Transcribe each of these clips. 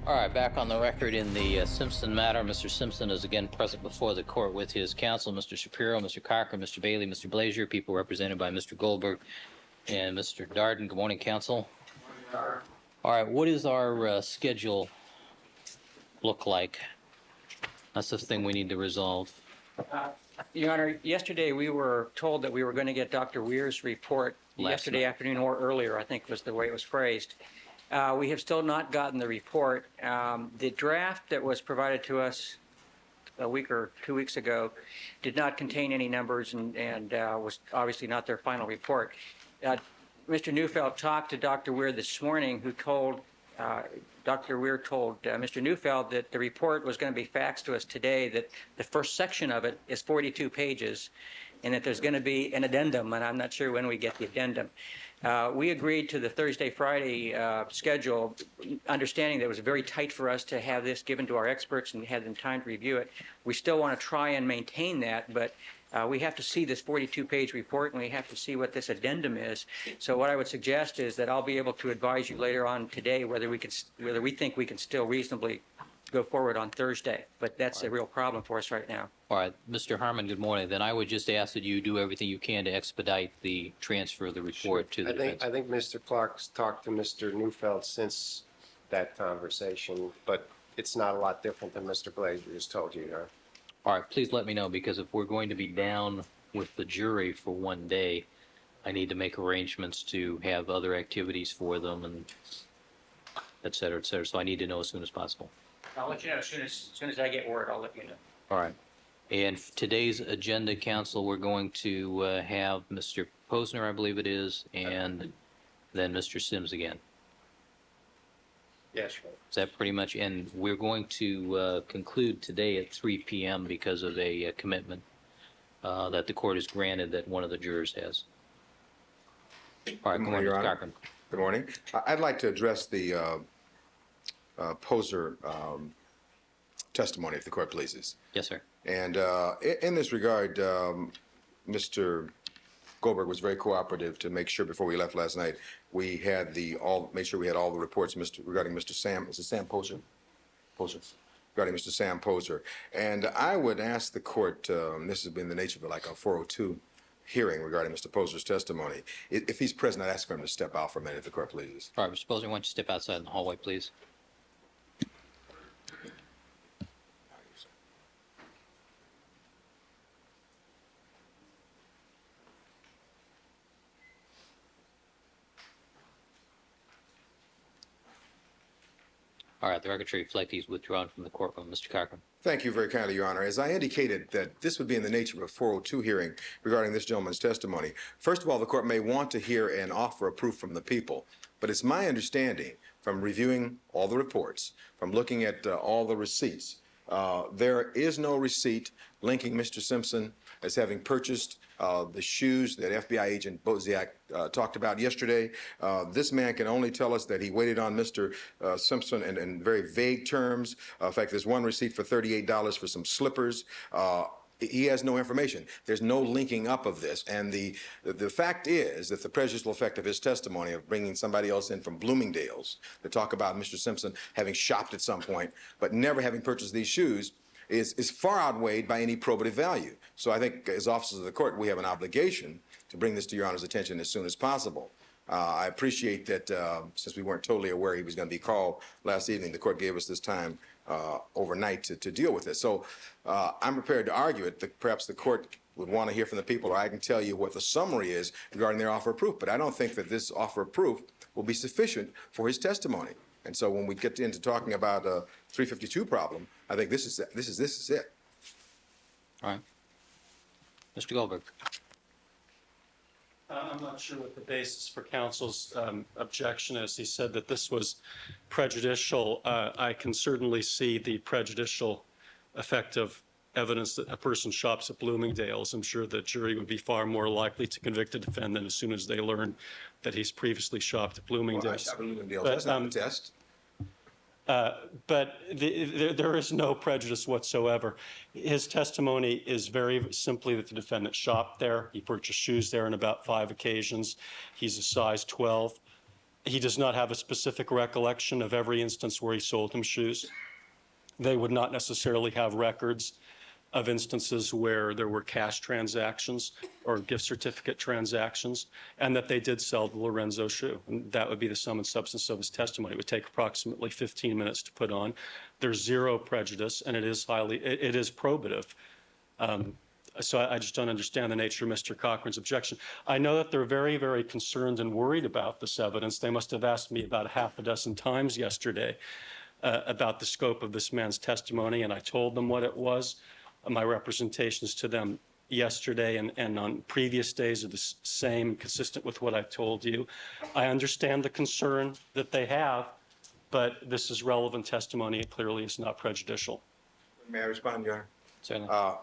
All right, back on the record in the Simpson matter. Mr. Simpson is again present before the court with his counsel, Mr. Shapiro, Mr. Cochran, Mr. Bailey, Mr. Blazier, people represented by Mr. Goldberg and Mr. Darden. Good morning, counsel. Good morning. All right, what is our schedule look like? That's the thing we need to resolve. Your Honor, yesterday we were told that we were going to get Dr. Weir's report yesterday afternoon or earlier, I think was the way it was phrased. We have still not gotten the report. The draft that was provided to us a week or 2 weeks ago did not contain any numbers and was obviously not their final report. Mr. Neufeld talked to Dr. Weir this morning, who told Dr. Weir told Mr. Neufeld that the report was going to be faxed to us today, that the first section of it is 42 pages, and that there's going to be an addendum, and I'm not sure when we get the addendum. We agreed to the Thursday-Friday schedule, understanding that it was very tight for us to have this given to our experts and have them time to review it. We still want to try and maintain that, but we have to see this 42-page report, and we have to see what this addendum is. So what I would suggest is that I'll be able to advise you later on today whether we think we can still reasonably go forward on Thursday. But that's a real problem for us right now. All right, Mr. Harmon, good morning. Then I would just ask that you do everything you can to expedite the transfer of the report to the defense. I think Mr. Clark's talked to Mr. Neufeld since that conversation, but it's not a lot different than Mr. Blazier has told you, Your Honor. All right, please let me know, because if we're going to be down with the jury for one day, I need to make arrangements to have other activities for them and et cetera, et cetera. So I need to know as soon as possible. I'll let you know as soon as I get word. I'll let you know. All right. And today's agenda, council, we're going to have Mr. Posner, I believe it is, and then Mr. Sims again. Yes, Your Honor. Is that pretty much? And we're going to conclude today at 3 p.m. because of a commitment that the court has granted that one of the jurors has. All right, good morning, Mr. Cochran. Good morning. I'd like to address the Poser testimony, if the court pleases. Yes, sir. And in this regard, Mr. Goldberg was very cooperative to make sure before we left last night we had made sure we had all the reports regarding Mr. Sam. Is it Sam Poser? Regarding Mr. Sam Poser. And I would ask the court, this has been the nature of like a 402 hearing regarding Mr. Poser's testimony. If he's present, I'd ask for him to step out for a minute, if the court pleases. All right, Mr. Poser, why don't you step outside in the hallway, please? All right, the record should reflect he's withdrawn from the courtroom. Mr. Cochran. Thank you very kindly, Your Honor. As I indicated, that this would be in the nature of a 402 hearing regarding this gentleman's testimony. First of all, the court may want to hear an offer of proof from the people, but it's my understanding from reviewing all the reports, from looking at all the receipts, there is no receipt linking Mr. Simpson as having purchased the shoes that FBI agent Boziak talked about yesterday. This man can only tell us that he waited on Mr. Simpson in very vague terms. In fact, there's one receipt for $38 for some slippers. He has no information. There's no linking up of this. And the fact is that the prejudicial effect of his testimony of bringing somebody else in from Bloomingdale's to talk about Mr. Simpson having shopped at some point but never having purchased these shoes is far outweighed by any probative value. So I think as officers of the court, we have an obligation to bring this to Your Honor's attention as soon as possible. I appreciate that since we weren't totally aware he was going to be called last evening, the court gave us this time overnight to deal with this. So I'm prepared to argue it, that perhaps the court would want to hear from the people, or I can tell you what the summary is regarding their offer of proof. But I don't think that this offer of proof will be sufficient for his testimony. And so when we get into talking about a 352 problem, I think this is it. All right. Mr. Goldberg. I'm not sure what the basis for counsel's objection is. He said that this was prejudicial. I can certainly see the prejudicial effect of evidence that a person shops at Bloomingdale's. I'm sure the jury would be far more likely to convict a defendant as soon as they learn that he's previously shopped at Bloomingdale's. Well, I shop at Bloomingdale's. That's not a test. But there is no prejudice whatsoever. His testimony is very simply that the defendant shopped there. He purchased shoes there on about 5 occasions. He's a size 12. He does not have a specific recollection of every instance where he sold him shoes. They would not necessarily have records of instances where there were cash transactions or gift certificate transactions, and that they did sell the Lorenzo shoe. And that would be the sum and substance of his testimony. It would take approximately 15 minutes to put on. There's zero prejudice, and it is probative. So I just don't understand the nature of Mr. Cochran's objection. I know that they're very, very concerned and worried about this evidence. They must have asked me about half a dozen times yesterday about the scope of this man's testimony, and I told them what it was. My representations to them yesterday and on previous days are the same, consistent with what I've told you. I understand the concern that they have, but this is relevant testimony. It clearly is not prejudicial. May I respond, Your Honor? Certainly.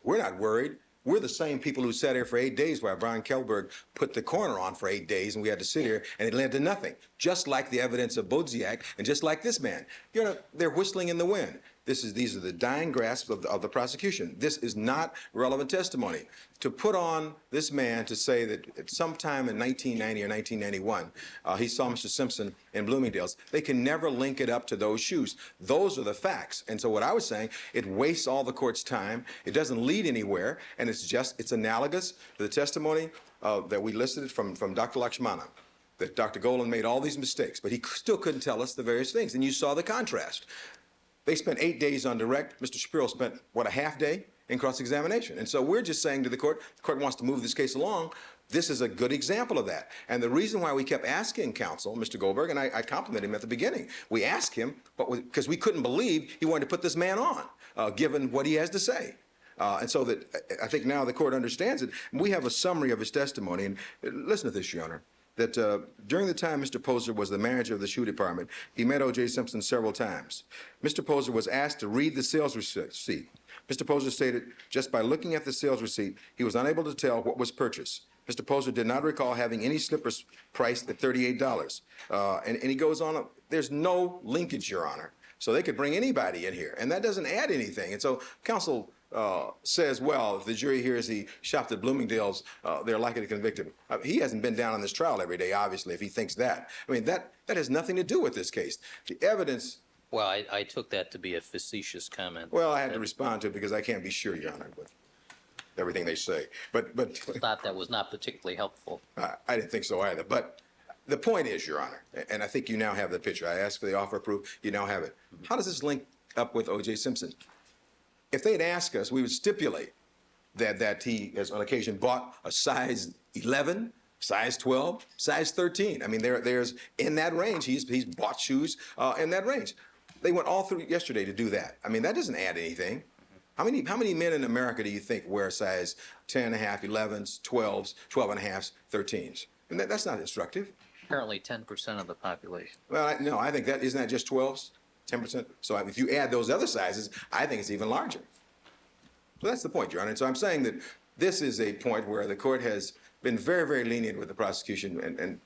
We're not worried. We're the same people who sat here for 8 days while Brian Kelberg put the corner on for 8 days, and we had to sit here, and it led to nothing. Just like the evidence of Bodziak, and just like this man. You know, they're whistling in the wind. These are the dying grasps of the prosecution. This is not relevant testimony. To put on this man to say that at some time in 1990 or 1991, he saw Mr. Simpson in Bloomingdale's, they can never link it up to those shoes. Those are the facts. And so what I was saying, it wastes all the court's time. It doesn't lead anywhere. And it's analogous to the testimony that we listed from Dr. Lakshmana, that Dr. Golan made all these mistakes, but he still couldn't tell us the various things. And you saw the contrast. They spent 8 days on direct. Mr. Shapiro spent, what, a half day in cross-examination. And so we're just saying to the court wants to move this case along. This is a good example of that. And the reason why we kept asking counsel, Mr. Goldberg, and I complimented him at the beginning, we asked him, but because we couldn't believe he wanted to put this man on, given what he has to say. And so that I think now the court understands it. We have a summary of his testimony. And listen to this, Your Honor, that during the time Mr. Poser was the manager of the shoe department, he met OJ Simpson several times. Mr. Poser was asked to read the sales receipt. Mr. Poser stated, just by looking at the sales receipt, he was unable to tell what was purchased. Mr. Poser did not recall having any slippers priced at $38. And he goes on, there's no linkage, Your Honor. So they could bring anybody in here, and that doesn't add anything. And so counsel says, well, if the jury hears he shopped at Bloomingdale's, they're likely to convict him. He hasn't been down on this trial every day, obviously, if he thinks that. I mean, that has nothing to do with this case. The evidence... Well, I took that to be a facetious comment. Well, I had to respond to it because I can't be sure, Your Honor, with everything they say. But Thought that was not particularly helpful. I didn't think so either. But the point is, Your Honor, and I think you now have the picture. I asked for the offer of proof. You now have it. How does this link up with O.J. Simpson? If they'd ask us, we would stipulate that he has on occasion bought a size 11, size 12, size 13. I mean, there's in that range. He's bought shoes in that range. They went all through yesterday to do that. I mean, that doesn't add anything. How many men in America do you think wear size 10.5, 11s, 12s, 12.5s, 13s? And that's not instructive. Apparently 10% of the population. Well, no, I think isn't that just 12s, 10%? So if you add those other sizes, I think it's even larger. So that's the point, Your Honor. And so I'm saying that this is a point where the court has been very, very lenient with the prosecution and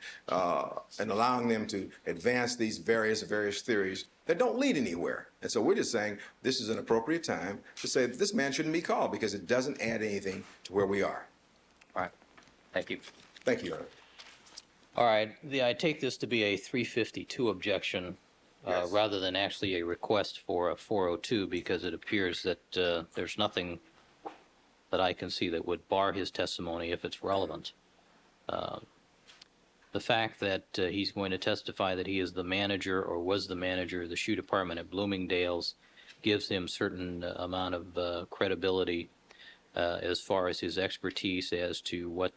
allowing them to advance these various theories that don't lead anywhere. And so we're just saying this is an appropriate time to say that this man shouldn't be called because it doesn't add anything to where we are. All right. Thank you. Thank you, Your Honor. All right. I take this to be a 352 objection Yes. rather than actually a request for a 402 because it appears that there's nothing that I can see that would bar his testimony if it's relevant. The fact that he's going to testify that he is the manager or was the manager of the shoe department at Bloomingdale's gives him certain amount of credibility as far as his expertise as to what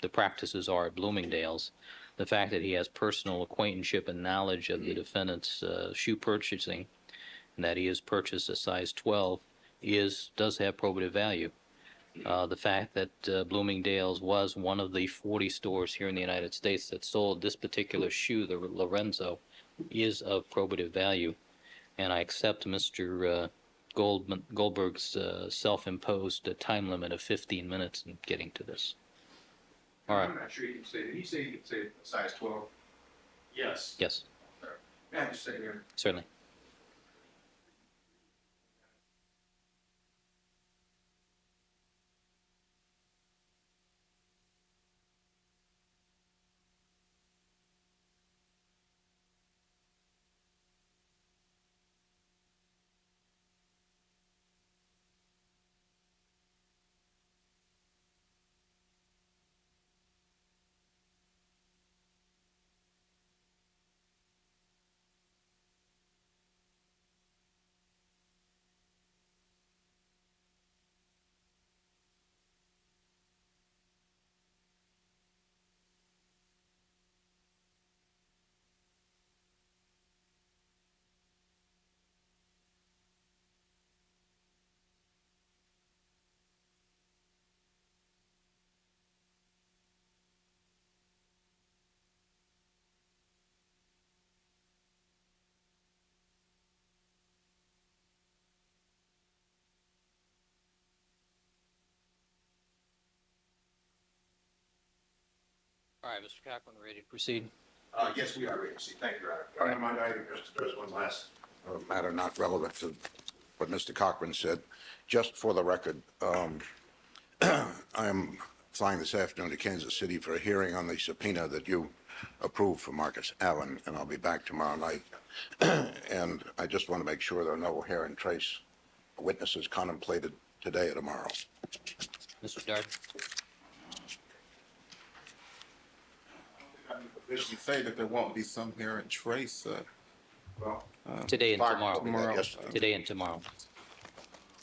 the practices are at Bloomingdale's. The fact that he has personal acquaintanceship and knowledge of the defendant's shoe purchasing and that he has purchased a size 12 does have probative value. The fact that Bloomingdale's was one of the 40 stores here in the United States that sold this particular shoe, the Lorenzo, is of probative value. And I accept Mr. Goldberg's self-imposed time limit of 15 minutes in getting to this. All right. I'm not sure you can say, did he say size 12? Yes. Yes, May I just say here? certainly. All right, Mr. Cochran, ready to proceed? Yes, we are ready to see. Thank you, Your Honor. Mind I just address one last matter not relevant to what Mr. Cochran said. Just for the record, I am flying this afternoon to Kansas City for a hearing on the subpoena that you approved for Marcus Allen, and I'll be back tomorrow night. And I just want to make sure there are no hair and trace witnesses contemplated today or tomorrow. Mr. Darden? Officially say that there won't be some here and trace. Today and Clark tomorrow. told me that yesterday. Today and tomorrow.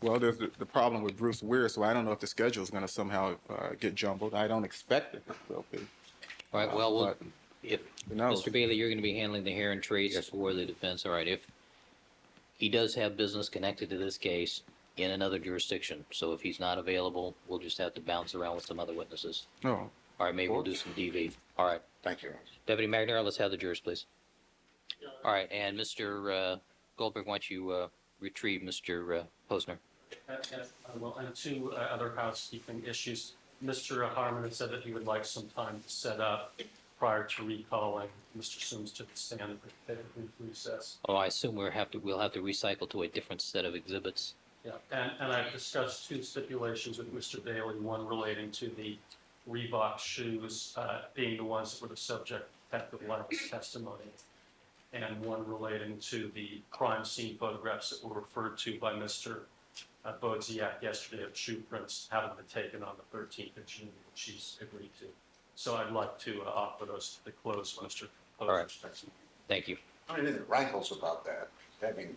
Well, there's the problem with Bruce Weir, so I don't know if the schedule is going to somehow get jumbled. I don't expect it will be. All right, well, But if, who knows? Mr. Bailey, you're going to be handling the hair and trace Yes. for the defense. All right, if he does have business connected to this case in another jurisdiction, so if he's not available, we'll just have to bounce around with some other witnesses. No. All right, maybe we'll do some DV. All right. Thank you. Deputy McNair, let's have the jurors, please. All right, and Mr. Goldberg, why don't you retrieve Mr. Posner? Well, and two other housekeeping issues. Mr. Harmon had said that he would like some time to set up prior to recalling Mr. Sims to the stand at a brief recess. Oh, I assume we'll have to recycle to a different set of exhibits. Yeah, and I've discussed two stipulations with Mr. Bailey, one relating to the Reebok shoes being the ones that were the subject of Detective Levin's testimony, and one relating to the crime scene photographs that were referred to by Mr. Bodziak yesterday of shoe prints having been taken on the 13th of June, which he's agreed to. So I'd like to offer those to the close of Mr. Posner's testimony. Thank you. I mean, it rankles about that, having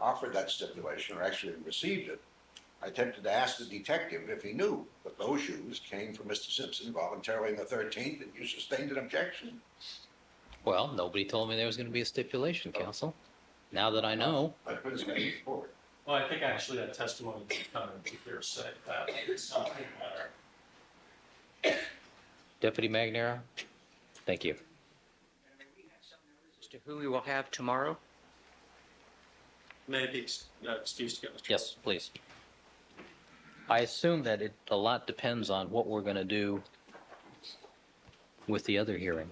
offered that stipulation or actually received it. I attempted to ask the detective if he knew that those shoes came from Mr. Simpson voluntarily on the 13th, and you sustained an objection. Well, nobody told me there was going to be a stipulation, counsel. Now that I know, I put his name forward. Well, I think actually that testimony can come into hearsay. That it's not matter. Deputy McNair, thank you. As to who we will have tomorrow? May I be excused again, Mr. Yes, please. I assume that a lot depends on what we're going to do with the other hearing.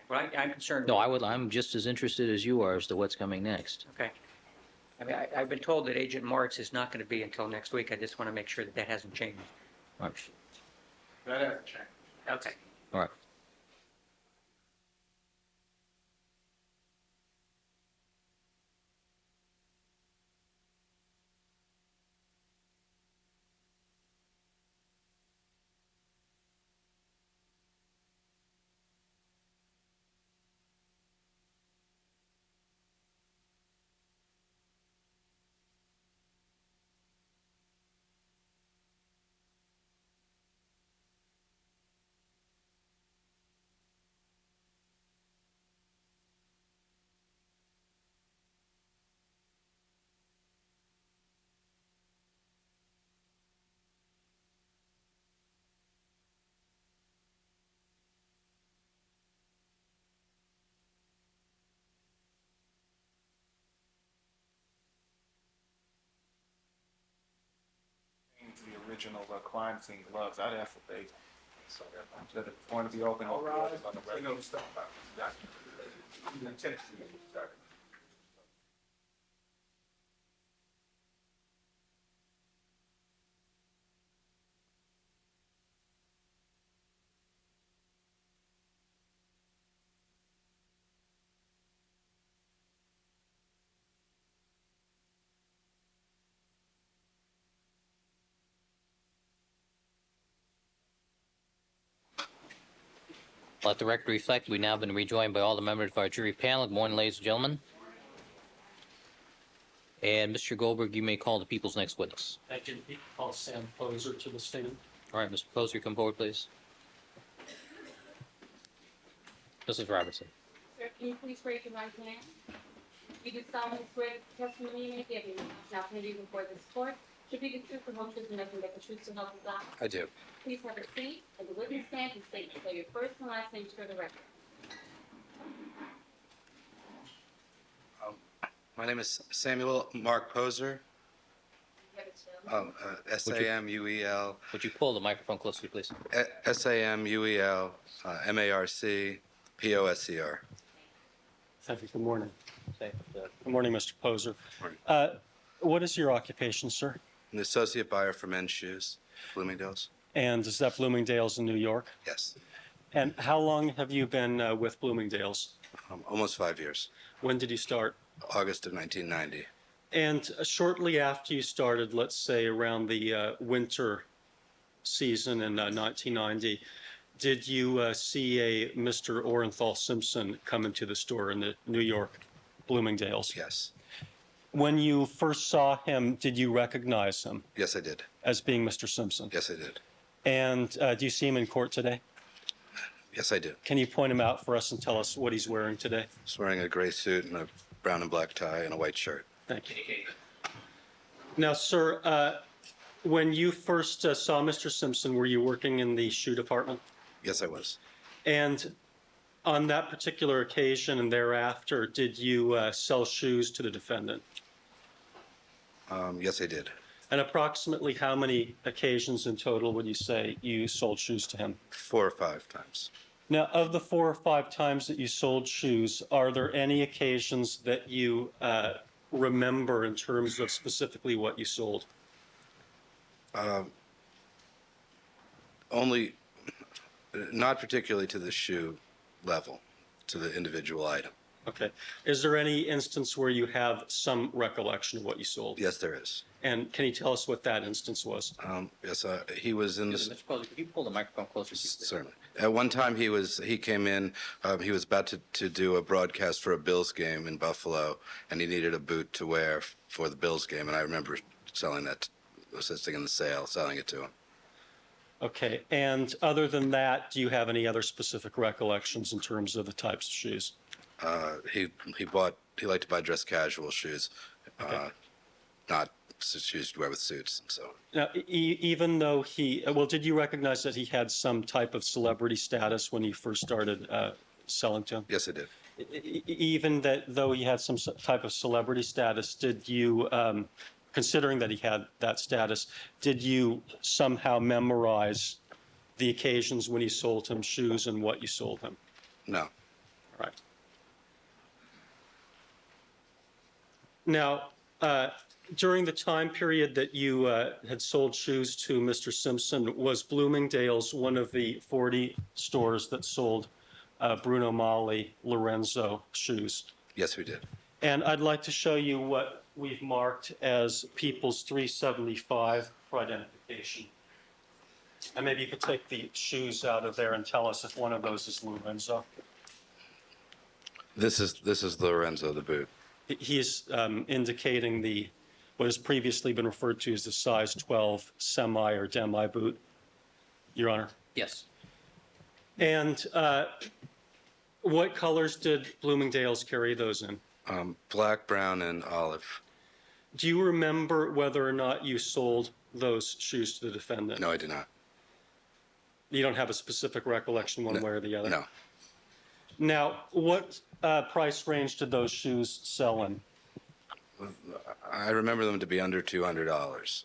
Well, I'm concerned. No, I'm just as interested as you are as to what's coming next. Okay. I mean, I've been told that Agent Moritz is not going to be until next week. I just want to make sure that that hasn't changed. All right. That hasn't changed. Okay. All right. The original crime scene gloves. I'd ask if they. That it's going to be open. All right. On the regular stuff. Let the record reflect, we've now been rejoined by all the members of our jury panel. Good morning, ladies and gentlemen. And Mr. Goldberg, you may call the people's next witness. Thank you. Call Sam Poser to the stand. All right, Mr. Poser, come forward, please. Mrs. Robertson. Sir, can you please raise your right hand? You do solemnly swear that the testimony you may give in the opportunity before this court should be the truth, the whole truth, and nothing but the truth, so help you God. I do. Please have a seat at the witness stand and state your first and last names for the record. My name is Samuel Mark Poser. You have it still. SAMUEL, Would you pull the microphone closer, please? SAMUEL, MARC, POSCR. Thank you. Good morning. Say, Good morning, Mr. Poser. Morning. What is your occupation, sir? An associate buyer for men's shoes, Bloomingdale's. And is that Bloomingdale's in New York? Yes. And how long have you been with Bloomingdale's? Almost 5 years. When did you start? August of 1990. And shortly after you started, let's say around the winter season in 1990, did you see a Mr. Orenthal Simpson come into the store in the New York Bloomingdale's? Yes. When you first saw him, did you recognize him Yes, I did. as being Mr. Simpson? Yes, I did. And do you see him in court today? Yes, I do. Can you point him out for us and tell us what he's wearing today? He's wearing a gray suit and a brown and black tie and a white shirt. Thank you. Now, sir, when you first saw Mr. Simpson, were you working in the shoe department? Yes, I was. And on that particular occasion and thereafter, did you sell shoes to the defendant? Yes, I did. And approximately how many occasions in total would you say you sold shoes to him? 4 or 5 times. Now, of the 4 or 5 times that you sold shoes, are there any occasions that you remember in terms of specifically what you sold? Only, not particularly to the shoe level, to the individual item. Okay. Is there any instance where you have some recollection of what you sold? Yes, there is. And can you tell us what that instance was? Yes, he was in Mr. this. Poser, could you pull the microphone closer, please? Certainly. At one time, he came in. He was about to do a broadcast for a Bills game in Buffalo, and he needed a boot to wear for the Bills game. And I remember selling that, assisting in the sale, selling it to him. Okay. And other than that, do you have any other specific recollections in terms of the types of shoes? He liked to buy dress casual shoes, not shoes to wear with suits. So Now, even though did you recognize that he had some type of celebrity status when you first started selling to him? yes, I did. Even though he had some type of celebrity status, did you, considering that he had that status, did you somehow memorize the occasions when you sold him shoes and what you sold him? No. All right. Now, during the time period that you had sold shoes to Mr. Simpson, was Bloomingdale's one of the 40 stores that sold Bruno Magli Lorenzo shoes? Yes, we did. And I'd like to show you what we've marked as People's 375 for identification. And maybe you could take the shoes out of there and tell us if one of those is Lorenzo. This is Lorenzo, the boot. He's indicating what has previously been referred to as the size 12 semi or demi boot, Your Honor. Yes. And what colors did Bloomingdale's carry those in? Black, brown, and olive. Do you remember whether or not you sold those shoes to the defendant? No, I do not. You don't have a specific recollection one No, way or the other? No. Now, what price range did those shoes sell in? I remember them to be under $200.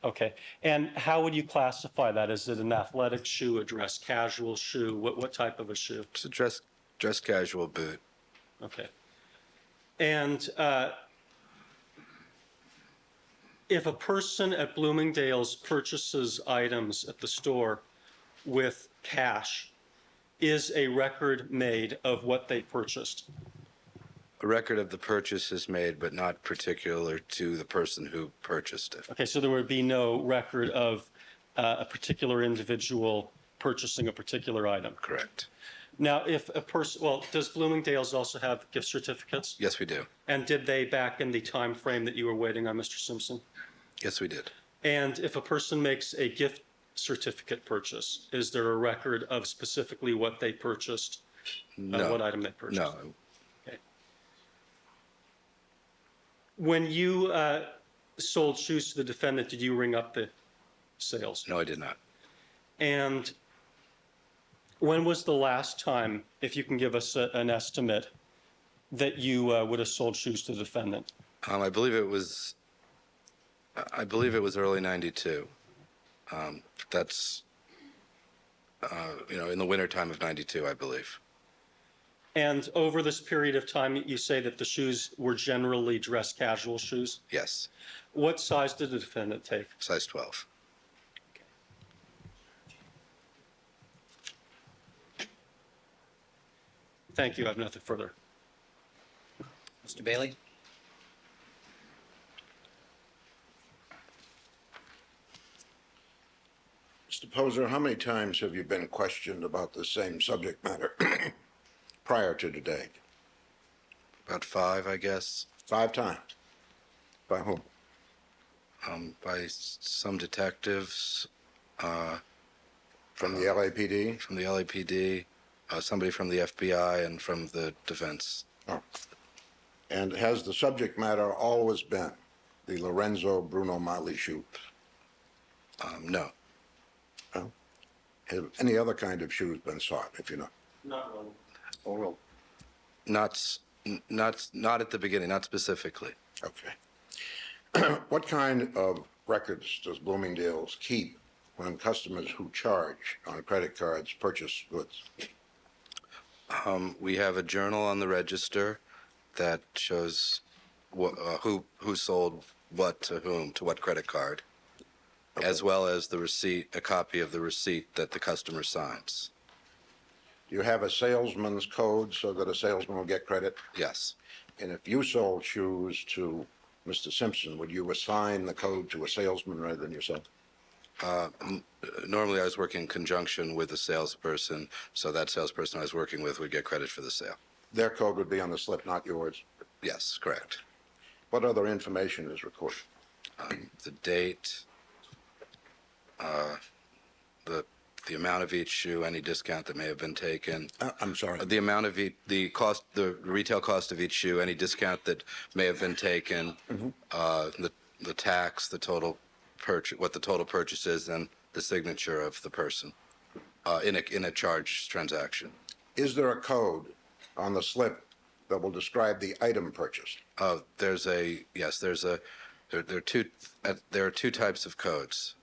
Okay. And how would you classify that? Is it an athletic shoe, a dress casual shoe? What type of a shoe? It's a dress casual boot. Okay. And if a person at Bloomingdale's purchases items at the store with cash, is a record made of what they purchased? A record of the purchase is made, but not particular to the person who purchased it. Okay, so there would be no record of a particular individual purchasing a particular item. Correct. Now, if a person, does Bloomingdale's also have gift certificates? Yes, we do. And did they back in the time frame that you were waiting on Mr. Simpson? Yes, we did. And if a person makes a gift certificate purchase, is there a record of specifically what they purchased? No. What item they purchased? No. Okay. When you sold shoes to the defendant, did you ring up the sales? No, I did not. And when was the last time, if you can give us an estimate, that you would have sold shoes to the defendant? I believe it was I believe it was early 92. That's, in the wintertime of 92, I believe. And over this period of time, you say that the shoes were generally dress casual shoes. Yes, What size did the defendant take? size 12. Thank you. I have nothing further. Mr. Bailey? Mr. Poser, how many times have you been questioned about the same subject matter prior to today? About 5, I guess, 5 times. By whom? by some detectives From the LAPD? from the LAPD, somebody from the FBI, and from the defense. Oh. And has the subject matter always been the Lorenzo Bruno Mali shoe? No, No? Have any other kind of shoes been sought, if you know? Not really. Oh, well, not at the beginning, not specifically. okay. What kind of records does Bloomingdale's keep when customers who charge on credit cards purchase goods? We have a journal on the register that shows who sold what to whom, to what credit card, as well as the receipt, a copy of the receipt that the customer signs. Do you have a salesman's code so that a salesman will get credit? Yes, And if you sold shoes to Mr. Simpson, would you assign the code to a salesman rather than yourself? normally I was working in conjunction with a salesperson, so that salesperson I was working with would get credit for the sale. Their code would be on the slip, not yours. Yes, correct. What other information is recorded? The date, the amount of each shoe, any discount that may have been taken, I'm sorry. the amount of the cost, the retail cost of each shoe, any discount that may have been taken, the tax, the total purchase, what the total purchase is, and the signature of the person in a charge transaction. Is there a code on the slip that will describe the item purchased? There are two types of codes.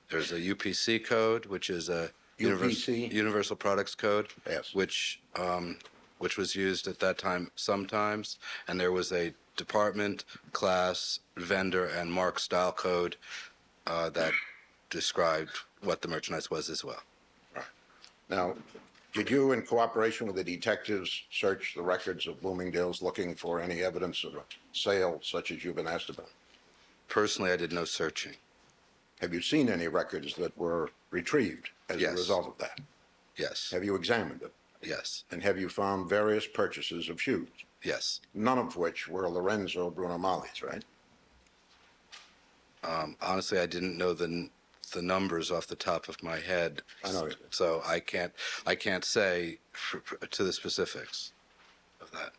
There's a UPC code, which is a UPC? Universal Products Code, Yes. which was used at that time sometimes, and there was a department, class, vendor, and mark style code that described what the merchandise was as well. Now, did you, in cooperation with the detectives, search the records of Bloomingdale's looking for any evidence of a sale such as you've been asked about? Personally, I did no searching. Have you seen any records that were retrieved as a Yes. result of that? Yes, Have you examined them? yes, And have you found various purchases of shoes, yes. none of which were Lorenzo Bruno Mali's, right? Honestly, I didn't know the numbers off the top of my head. I know you did. So I can't say to the specifics of that.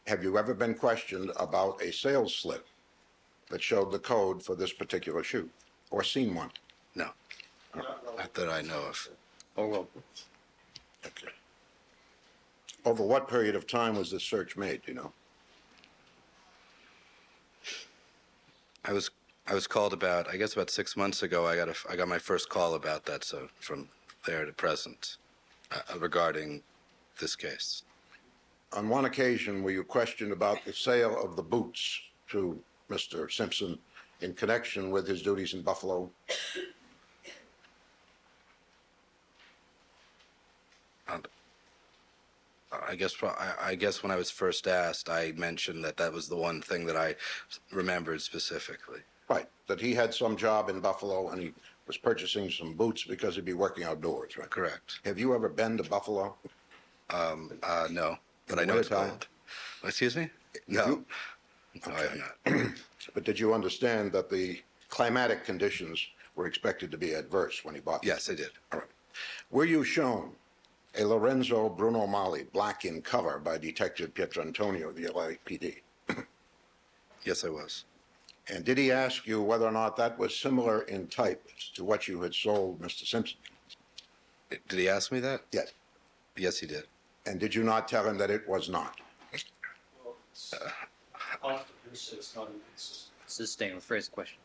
Have you ever been questioned about a sales slip that showed the code for this particular shoe, or seen one? No, not that I know of. Oh, well. Okay. Over what period of time was this search made, do you know? I was called about 6 months ago. I got my first call about that. So from there to present, regarding this case. On one occasion, were you questioned about the sale of the boots to Mr. Simpson in connection with his duties in Buffalo? I guess when I was first asked, I mentioned that was the one thing that I remembered specifically. Right, that he had some job in Buffalo and he was purchasing some boots because he'd be working outdoors, right? Correct. Have you ever been to Buffalo? No, but In I know it's wintertime? cold. Excuse me? You- No, no, I have not. But did you understand that the climatic conditions were expected to be adverse when he bought them? Yes, I did. All right. Were you shown a Lorenzo Bruno Mali black in cover by Detective Pietrantonio of the LAPD? Yes, I was. And did he ask you whether or not that was similar in type to what you had sold Mr. Simpson? Did he ask me that? Yes. Yes, he did. And did you not tell him that it was not? Sustain with phrase question.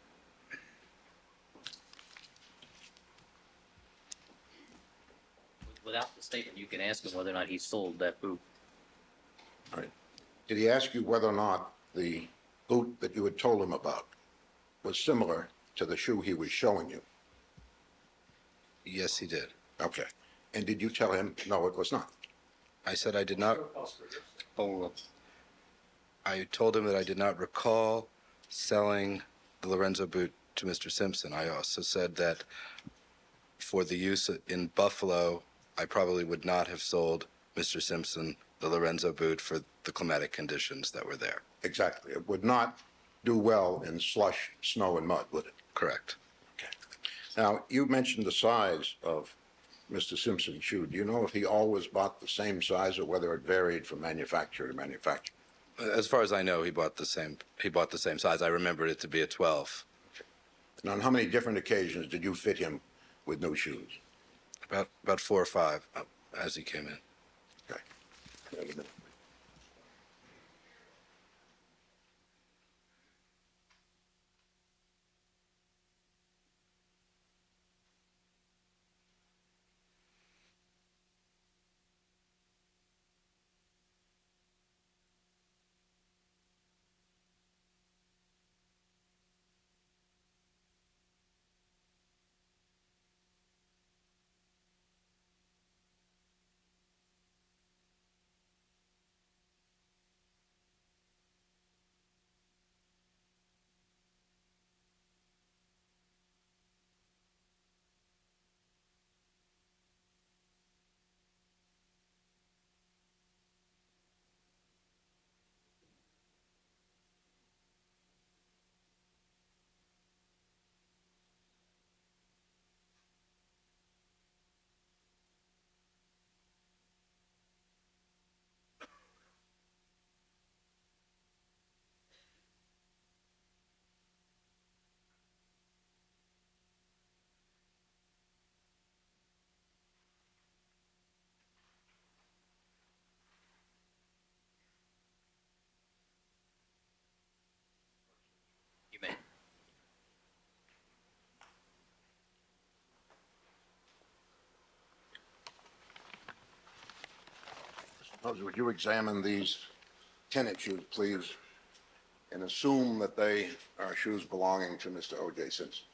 Without the statement, you can ask him whether or not he sold that boot. All right. Did he ask you whether or not the boot that you had told him about was similar to the shoe he was showing you? Yes, he did. Okay. And did you tell him, no, it was not? I said I did not. I told him that I did not recall selling the Lorenzo boot to Mr. Simpson. I also said that for the use in Buffalo, I probably would not have sold Mr. Simpson the Lorenzo boot for the climatic conditions that were there. Exactly. It would not do well in slush, snow, and mud, would it? Correct. Okay. Now, you mentioned the size of Mr. Simpson's shoe. Do you know if he always bought the same size or whether it varied from manufacturer to manufacturer? As far as I know, he bought the same. He bought the same size. I remembered it to be a 12. And on how many different occasions did you fit him with new shoes? About 4 or 5 as he came in. Okay. Wait a minute. You may. Would you examine these tenant shoes, please, and assume that they are shoes belonging to Mr. O.J. Simpson?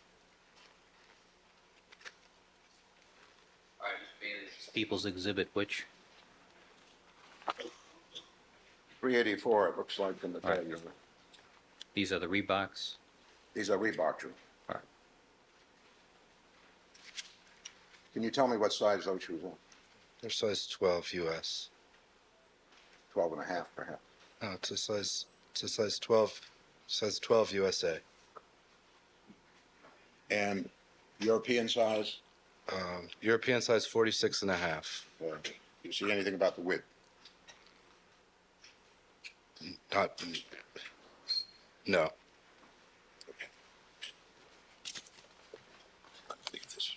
All right, Mr. Bailey. People's Exhibit, which? 384, it looks like, from the Right. tag. of it. These are the Reeboks. These are Reebok shoes. All right. Can you tell me what size those shoes are? They're size 12 US. 12 and a half, perhaps. No, it's a size 12, size 12 USA. And European size? European size 46 and a half. You see anything about the width? Not, no. Okay. Leave this.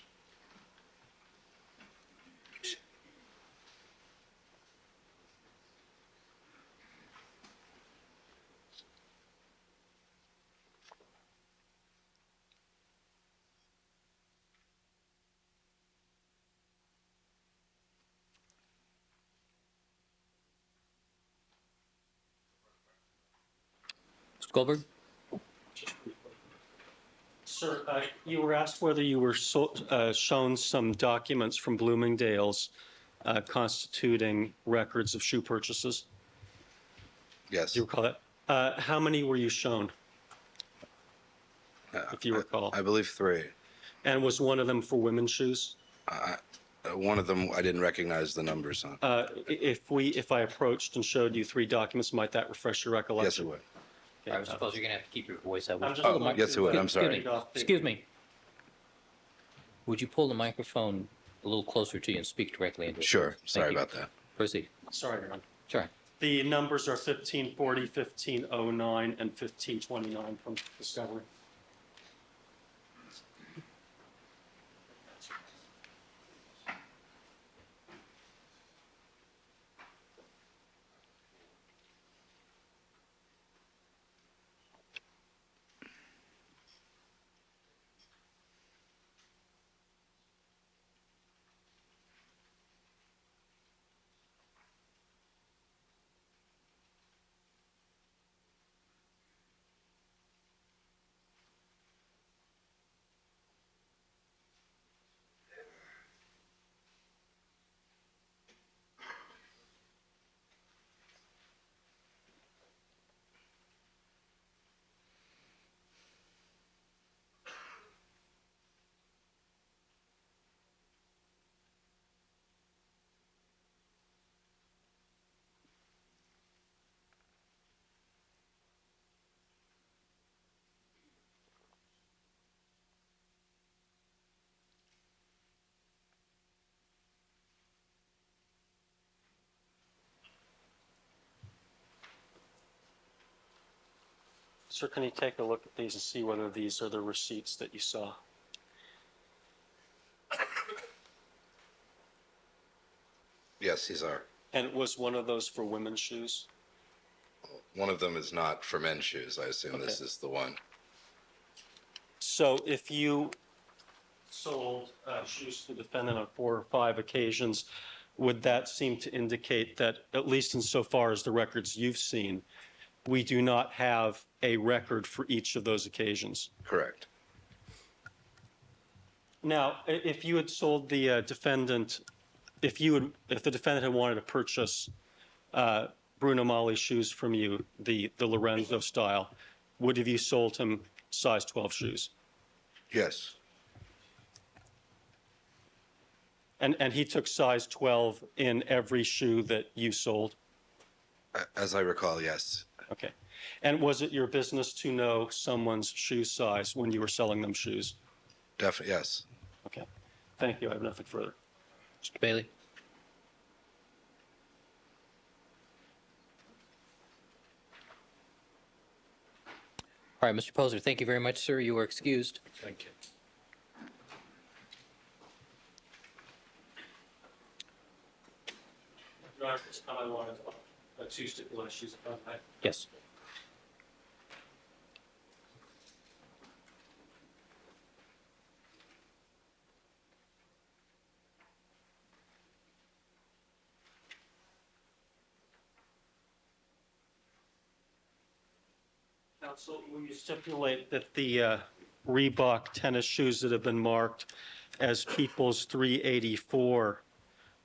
Mr. Goldberg? Sir, you were asked whether you were shown some documents from Bloomingdale's constituting records of shoe purchases. Yes. Do you recall that? How many were you shown, if you recall? I believe 3. And was one of them for women's shoes? One of them, I didn't recognize the numbers on. If I approached and showed you 3 documents, might that refresh your recollection? Yes, it would. Okay, I suppose you're going to have to keep your voice up. I'm just Oh, going yes, to, it would. I'm sorry. Excuse me. Would you pull the microphone a little closer to you and speak directly into it? Sure. Thank Sorry you. about that. Proceed. Sorry, Ron. Sure. The numbers are 1540, 1509, and 1529 from Discovery. Sir, can you take a look at these and see whether these are the receipts that you saw? Yes, these are. And was one of those for women's shoes? One of them is not for men's shoes. I assume this Okay. is the one. So if you sold shoes to the defendant on 4 or 5 occasions, would that seem to indicate that, at least insofar as the records you've seen, we do not have a record for each of those occasions? Correct. Now, if you had sold the defendant, if the defendant had wanted to purchase Bruno Magli shoes from you, the Lorenzo style, would have you sold him size 12 shoes? Yes. And he took size 12 in every shoe that you sold? As I recall, yes. Okay. And was it your business to know someone's shoe size when you were selling them shoes? Definitely, yes. Okay. Thank you. I have nothing further. Mr. Bailey? All right, Mr. Poser, thank you very much, sir. You are excused. Thank you. Your Honor, this time I wanted two stipulations, if I may. Yes. Counsel, will you stipulate that the Reebok tennis shoes that have been marked as People's 384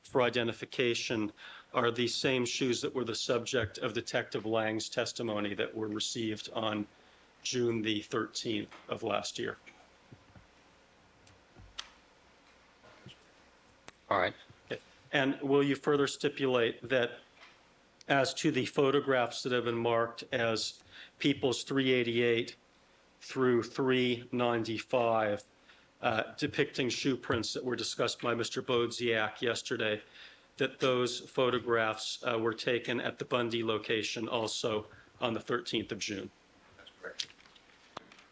for identification are the same shoes that were the subject of Detective Lang's testimony that were received on June the 13th of last year? All right. Okay. And will you further stipulate that as to the photographs that have been marked as People's 388 through 395, depicting shoe prints that were discussed by Mr. Bodziak yesterday, that those photographs were taken at the Bundy location also on the 13th of June? That's correct.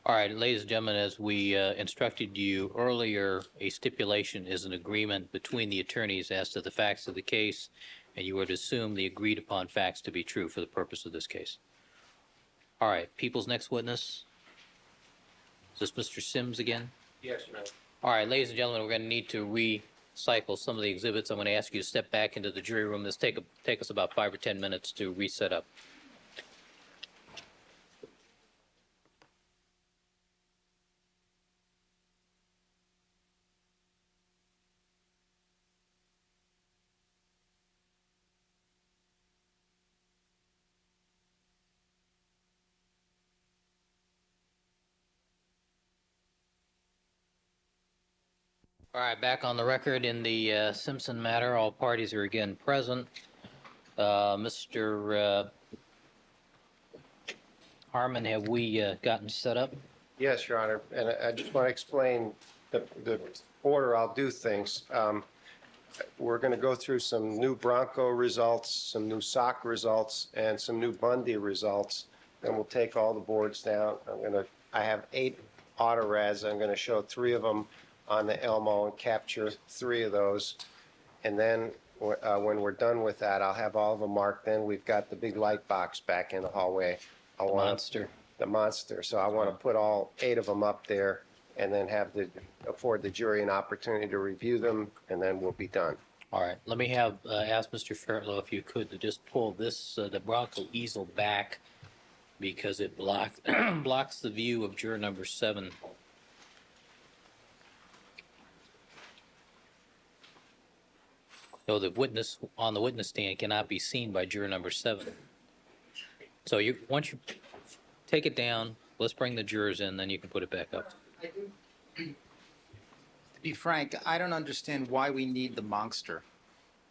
All right, ladies and gentlemen, as we instructed you earlier, a stipulation is an agreement between the attorneys as to the facts of the case, and you would assume the agreed upon facts to be true for the purpose of this case. All right, people's next witness. Is this Mr. Sims again? Yes, Your Honor. All right, ladies and gentlemen, we're going to need to recycle some of the exhibits. I'm going to ask you to step back into the jury room. This take us about 5 or 10 minutes to reset up. All right, back on the record in the Simpson matter. All parties are again present. Mr. Harmon, have we gotten set up? Yes, Your Honor, and I just want to explain the order I'll do things. We're going to go through some new Bronco results, some new SOC results, and some new Bundy results. Then we'll take all the boards down. I have 8 autorez. I'm going to show 3 of them on the Elmo and capture 3 of those. And then when we're done with that, I'll have all of them marked. Then we've got the big light box back in the hallway. Monster. The monster. So I want to put all 8 of them up there and then afford the jury an opportunity to review them, and then we'll be done. All right, let me ask Mr. Fairlow if you could to just pull this, the Bronco easel back because it blocks the view of juror number 7. So the witness on the witness stand cannot be seen by juror number 7. So once you take it down, let's bring the jurors in, then you can put it back up. To be frank, I don't understand why we need the monster.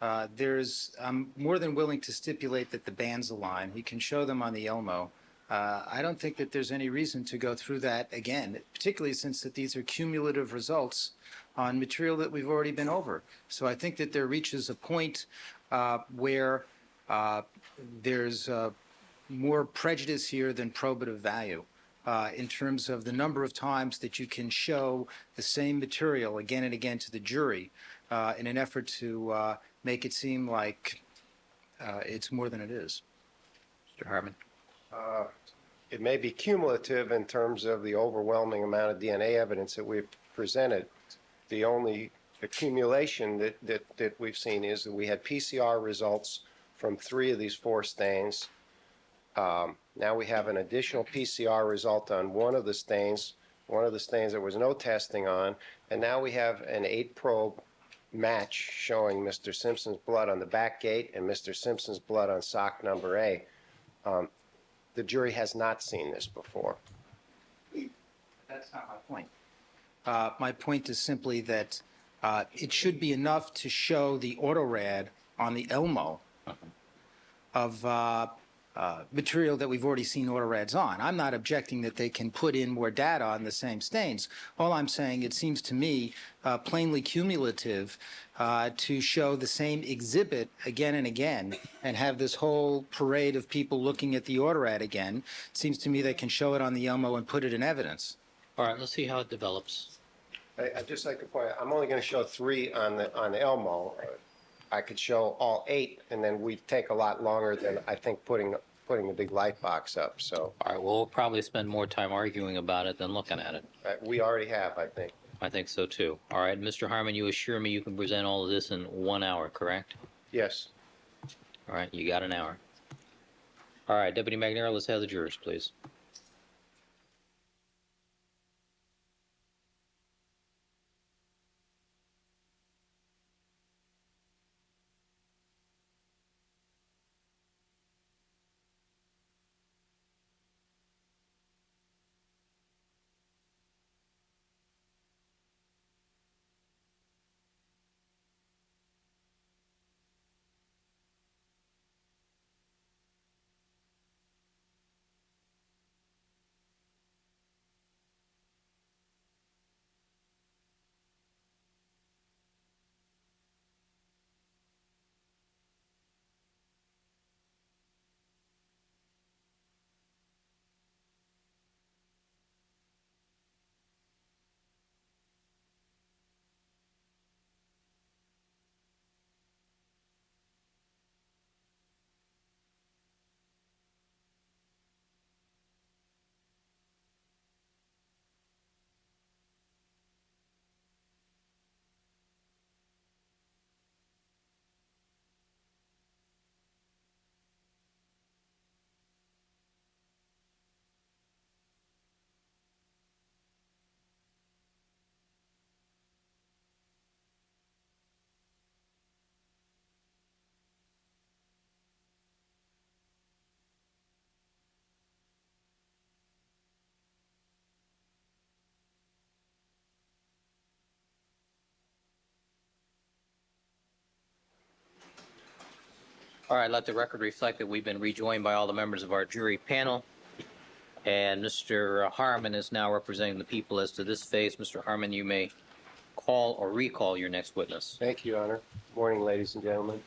I'm more than willing to stipulate that the bands align. He can show them on the Elmo. I don't think that there's any reason to go through that again, particularly since that these are cumulative results on material that we've already been over. So I think that there reaches a point where there's more prejudice here than probative value in terms of the number of times that you can show the same material again and again to the jury in an effort to make it seem like it's more than it is. Mr. Harmon? It may be cumulative in terms of the overwhelming amount of DNA evidence that we've presented. The only accumulation that we've seen is that we had PCR results from 3 of these 4 stains. Now we have an additional PCR result on one of the stains there was no testing on, and now we have an 8-probe match showing Mr. Simpson's blood on the back gate and Mr. Simpson's blood on sock number A. The jury has not seen this before. That's not my point. My point is simply that it should be enough to show the autorad on the Elmo of material that we've already seen autorads on. I'm not objecting that they can put in more data on the same stains. All I'm saying, it seems to me plainly cumulative to show the same exhibit again and again and have this whole parade of people looking at the autorad again. It seems to me they can show it on the Elmo and put it in evidence. All right, let's see how it develops. I'd just like to point out, I'm only going to show 3 on the Elmo. I could show all 8, and then we'd take a lot longer than I think putting the big light box up. So All right, well, we'll probably spend more time arguing about it than looking at it. we already have, I think. I think so, too. All right, Mr. Harmon, you assure me you can present all of this in 1 hour, correct? Yes. All right, you got an hour. All right, Deputy McNair, let's have the jurors, please. All right, let the record reflect that we've been rejoined by all the members of our jury panel. And Mr. Harmon is now representing the people as to this phase. Mr. Harmon, you may call or recall your next witness. Thank you, Your Honor. Morning, ladies and gentlemen.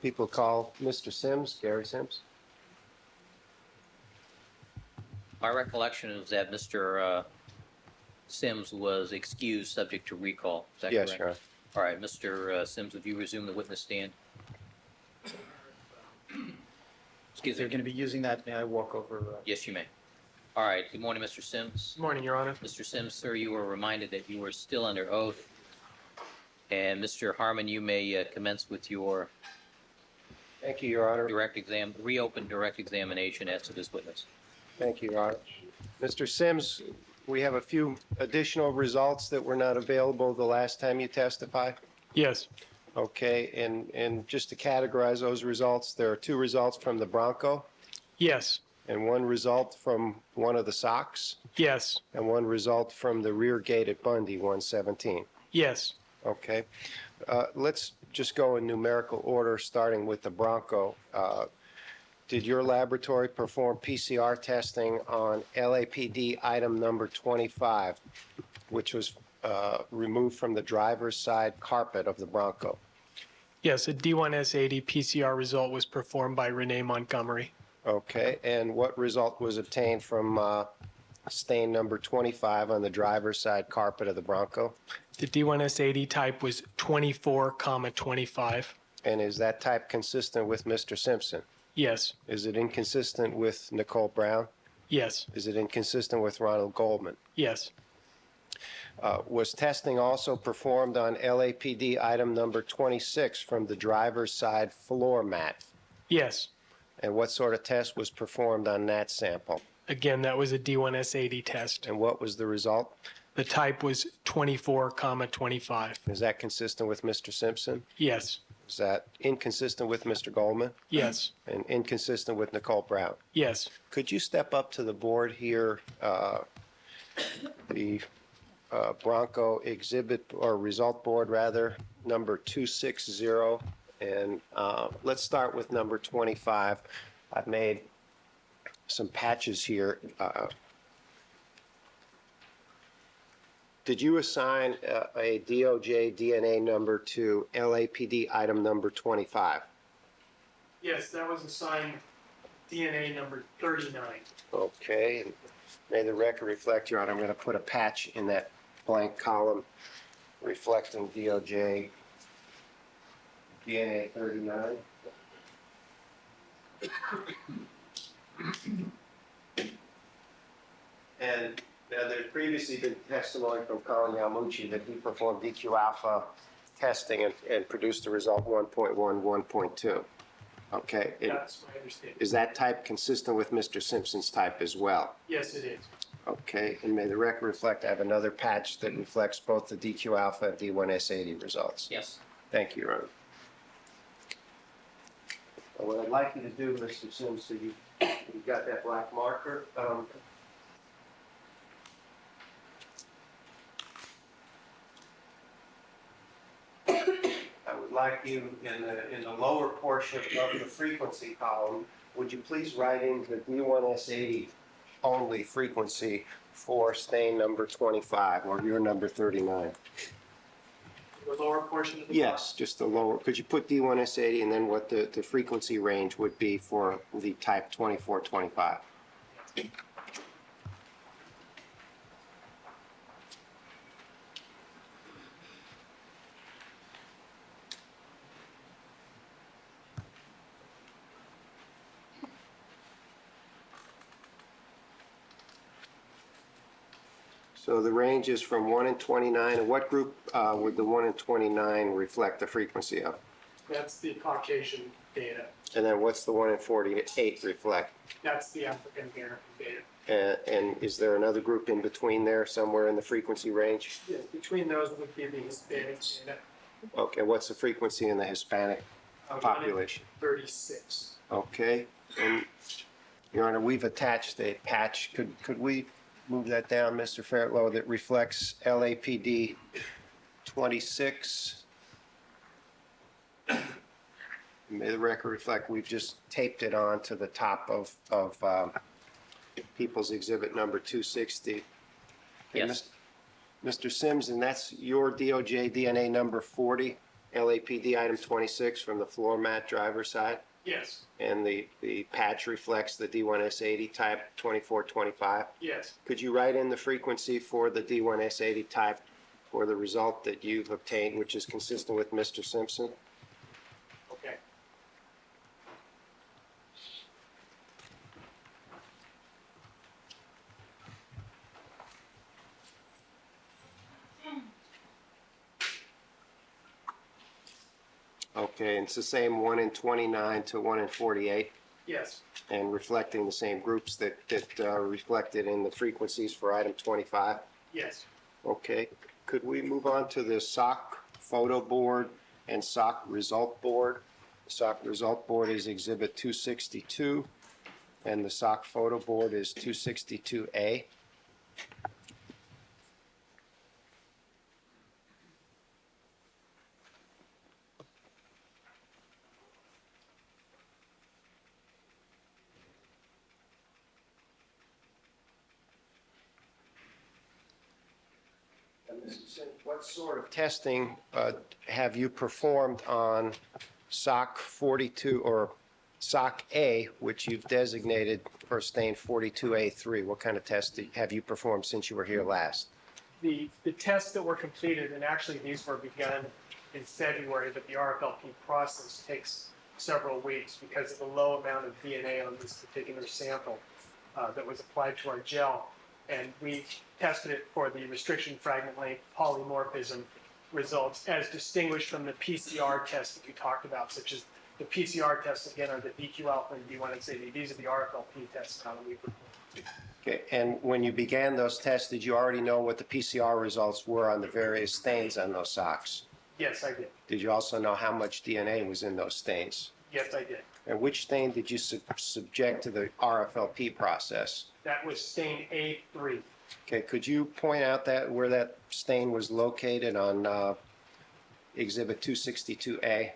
People call Mr. Sims, Gary Sims. My recollection is that Mr. Sims was excused subject to recall. Is that Yes, correct? Your Honor. All right, Mr. Sims, would you resume the witness stand? Excuse They're me. going to be using that. May I walk over? Yes, you may. All right, good morning, Mr. Sims. Good morning, Your Honor. Mr. Sims, sir, you were reminded that you were still under oath. And Mr. Harmon, you may commence with your Thank you, Your Honor. reopened direct examination as to this witness. Thank you, Your Honor. Mr. Sims, we have a few additional results that were not available the last time you testified. Yes. Okay, and just to categorize those results, there are 2 results from the Bronco Yes. and 1 result from one of the socks Yes. and 1 result from the rear gate at Bundy, 117. Yes. Okay. Let's just go in numerical order, starting with the Bronco. Did your laboratory perform PCR testing on LAPD item number 25, which was removed from the driver's side carpet of the Bronco? Yes. A D1S80 PCR result was performed by Renee Montgomery. Okay, and what result was obtained from stain number 25 on the driver's side carpet of the Bronco? The D1S80 type was 24,25. And is that type consistent with Mr. Simpson? Yes. Is it inconsistent with Nicole Brown? Yes. Is it inconsistent with Ronald Goldman? Yes. Was testing also performed on LAPD item number 26 from the driver's side floor mat? Yes. And what sort of test was performed on that sample? Again, that was a D1S80 test. And what was the result? The type was 24,25. Is that consistent with Mr. Simpson? Yes. Is that inconsistent with Mr. Goldman? Yes. And inconsistent with Nicole Brown? Yes. Could you step up to the board here, the Bronco exhibit, or result board rather, number 260, and let's start with number 25. I've made some patches here. Did you assign a DOJ DNA number to LAPD item number 25? Yes, that was assigned DNA number 39. Okay, and may the record reflect, Your Honor, I'm going to put a patch in that blank column reflecting DOJ DNA 39. And now there's previously been testimony from Colin Yamaguchi that he performed DQ alpha testing and produced the result 1.1, 1.2. Okay, That's my understanding. is that type consistent with Mr. Simpson's type as well? Yes, it is. Okay, and may the record reflect, I have another patch that reflects both the DQ alpha and D1S80 results. Yes. Thank you, Your Honor. What I'd like you to do, Mr. Simpson, you've got that black marker. I would like you, in the lower portion of the frequency column, would you please write in the D1S80 only frequency for stain number 25, or your number 39? The lower portion of the Yes, just the lower. Could you put D1S80 and then what the frequency range would be for the type 2425? So the range is from 1 in 29. And what group would the 1 in 29 reflect the frequency of? That's the Caucasian data. And then what's the 1 in 48 reflect? That's the African American data. And is there another group in between there, somewhere in the frequency range? Yes, between those would be the Hispanic data. Okay, what's the frequency in the Hispanic population? 36. Okay, and Your Honor, we've attached a patch. Could we move that down, Mr. Fairtlow, that reflects LAPD 26? May the record reflect, we've just taped it on to the top of People's Exhibit number 260. Yes. Mr. Sims, and that's your DOJ DNA number 40, LAPD item 26 from the floor mat driver side? Yes. And the patch reflects the D1S80 type 2425? Yes. Could you write in the frequency for the D1S80 type for the result that you've obtained, which is consistent with Mr. Simpson? Okay. Okay, and it's the same 1 in 29 to 1 in 48, Yes. and reflecting the same groups that are reflected in the frequencies for item 25? Yes. Okay, could we move on to the SOC photo board and SOC result board? The SOC result board is Exhibit 262, and the SOC photo board is 262A. What sort of testing have you performed on SOC 42 or Sock A, which you've designated for stain 42A3. What kind of test have you performed since you were here last? The tests that were completed, and actually these were begun in February, but the RFLP process takes several weeks because of the low amount of DNA on this particular sample that was applied to our gel. And we tested it for the restriction fragment length polymorphism results as distinguished from the PCR tests that you talked about, such as the PCR tests, again, are the DQ alpha and D1SAD. These are the RFLP tests now that we performed. Okay, and when you began those tests, did you already know what the PCR results were on the various stains on those socks? Yes, I did. Did you also know how much DNA was in those stains? Yes, I did. And which stain did you subject to the RFLP process? That was stain A3. Okay, could you point out that where that stain was located on Exhibit 262A?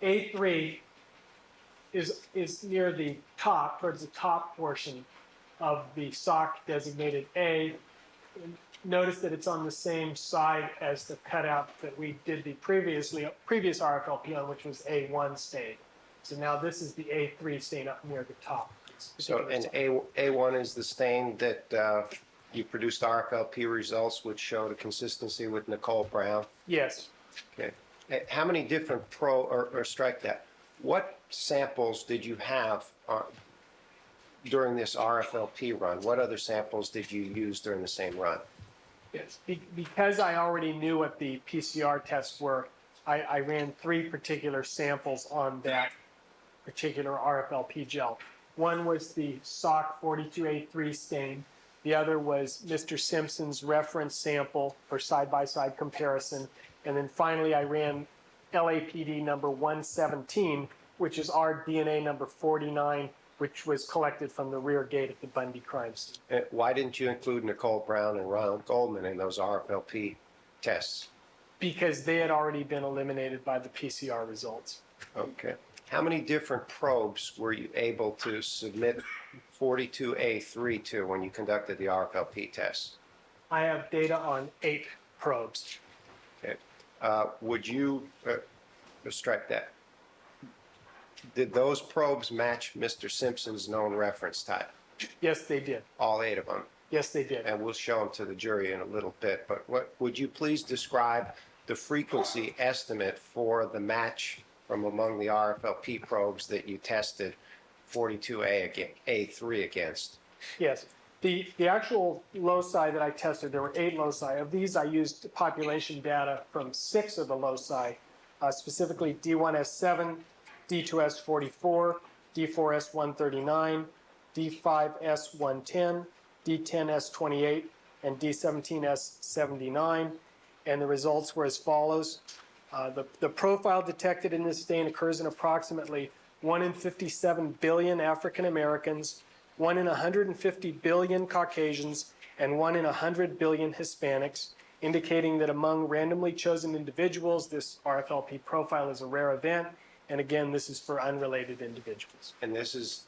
A3 is near the top, towards the top portion of the sock designated A. Notice that it's on the same side as the cutout that we did the previous RFLP on, which was A1 stain. So now this is the A3 stain up near the top. So, and A1 is the stain that you produced RFLP results which showed a consistency with Nicole Brown? Yes. Okay. How many different or strike that, what samples did you have during this RFLP run? What other samples did you use during the same run? Yes. Because I already knew what the PCR tests were, I ran 3 particular samples on that particular RFLP gel. One was the SOC 42A3 stain. The other was Mr. Simpson's reference sample for side-by-side comparison. And then finally, I ran LAPD number 117, which is our DNA number 49, which was collected from the rear gate at the Bundy crime scene. Why didn't you include Nicole Brown and Ronald Goldman in those RFLP tests? Because they had already been eliminated by the PCR results. Okay. How many different probes were you able to submit 42A3 to when you conducted the RFLP tests? I have data on 8 probes. Okay. Would you strike that? Did those probes match Mr. Simpson's known reference type? Yes, they did. All 8 of them? Yes, they did. And we'll show them to the jury in a little bit. But what would you please describe the frequency estimate for the match from among the RFLP probes that you tested 42A3 against? Yes. The actual loci that I tested, there were 8 loci. Of these, I used population data from 6 of the loci, specifically D1S7, D2S44, D4S139, D5S110, D10S28, and D17S79. And the results were as follows. The profile detected in this stain occurs in approximately 1 in 57 billion African Americans, 1 in 150 billion Caucasians, and 1 in 100 billion Hispanics, indicating that among randomly chosen individuals, this RFLP profile is a rare event. And again, this is for unrelated individuals. And this is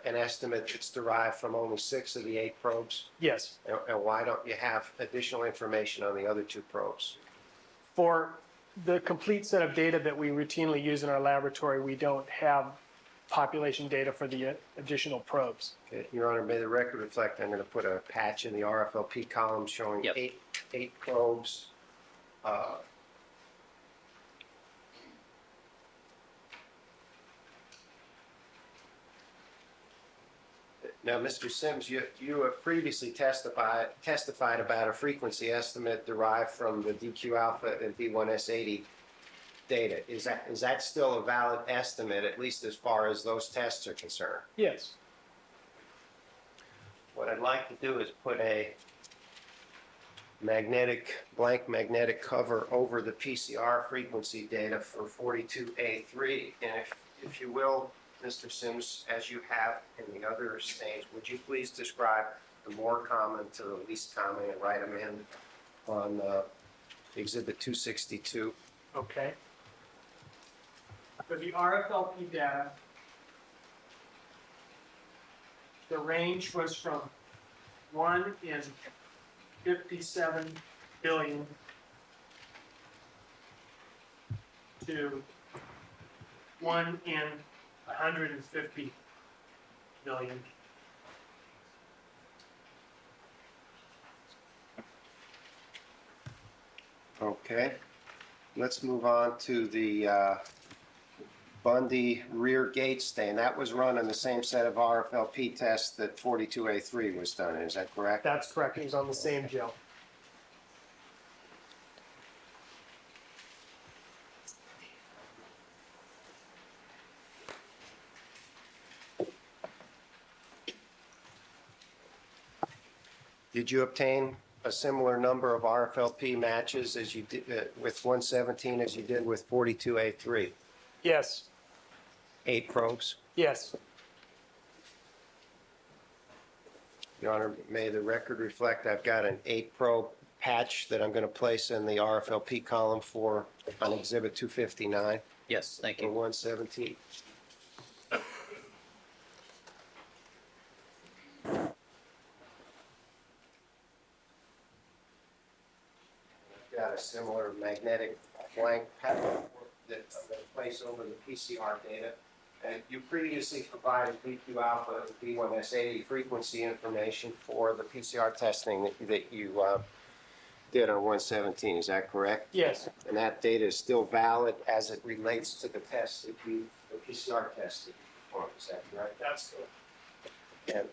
an estimate that's derived from only 6 of the 8 probes? Yes. And why don't you have additional information on the other 2 probes? For the complete set of data that we routinely use in our laboratory, we don't have population data for the additional probes. Okay. Your Honor, may the record reflect, I'm going to put a patch in the RFLP column showing Yep. eight probes. Now, Mr. Sims, you have previously testified about a frequency estimate derived from the DQ alpha and D1S80 data. Is that still a valid estimate, at least as far as those tests are concerned? Yes. What I'd like to do is put a blank magnetic cover over the PCR frequency data for 42A3. And if you will, Mr. Sims, as you have in the other stains, would you please describe the more common to the least common and write them in on Exhibit 262? Okay. For the RFLP data, the range was from 1 in 57 billion to 1 in 150 million. Okay. Let's move on to the Bundy rear gate stain. That was run in the same set of RFLP tests that 42A3 was done in. Is that correct? That's correct. It was on the same gel. Did you obtain a similar number of RFLP matches as you did with 117 as you did with 42A3? Yes. 8 probes? Yes. Your Honor, may the record reflect I've got an 8 probe patch that I'm going to place in the RFLP column for on Exhibit 259 Yes, thank for you. 117. I've got a similar magnetic blank pattern that I'm going to place over the PCR data. And you previously provided BQ alpha and B1S80 frequency information for the PCR testing that you did on 117. Is that correct? Yes. And that data is still valid as it relates to the tests that the PCR tests that you performed. Is that correct? That's good. And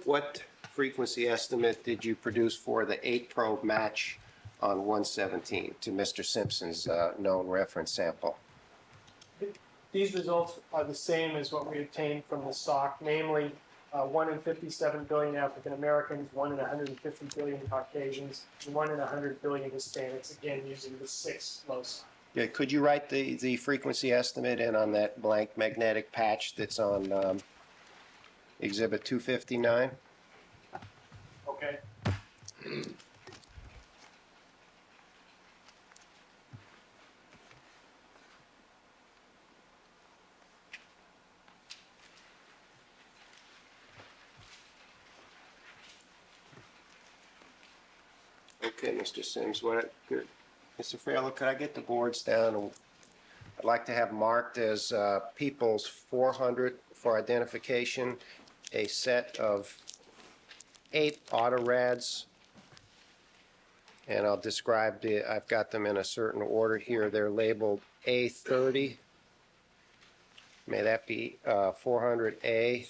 what frequency estimate did you produce for the 8 probe match on 117 to Mr. Simpson's known reference sample? These results are the same as what we obtained from the SOC, namely 1 in 57 billion African Americans, 1 in 150 billion Caucasians, and 1 in 100 billion Hispanics, again using the 6 loci. Yeah, could you write the frequency estimate in on that blank magnetic patch that's on Exhibit 259? Okay. Okay, Mr. Sims, Mr. Frailer, could I get the boards down? I'd like to have marked as Peoples 400 for identification, a set of 8 autorads. And I'll describe I've got them in a certain order here. They're labeled A30. May that be 400A,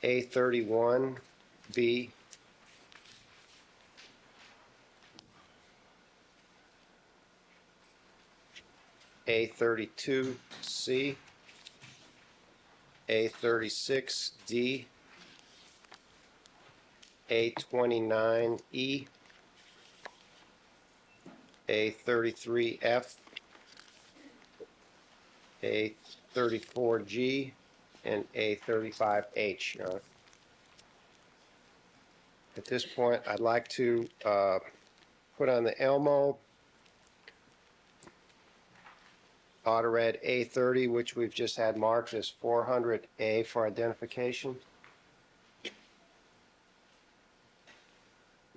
A31B, A32C, A36D, A29E, A33F, A34G, and A35H. At this point, I'd like to put on the Elmo Autorad A30, which we've just had marked as 400A for identification.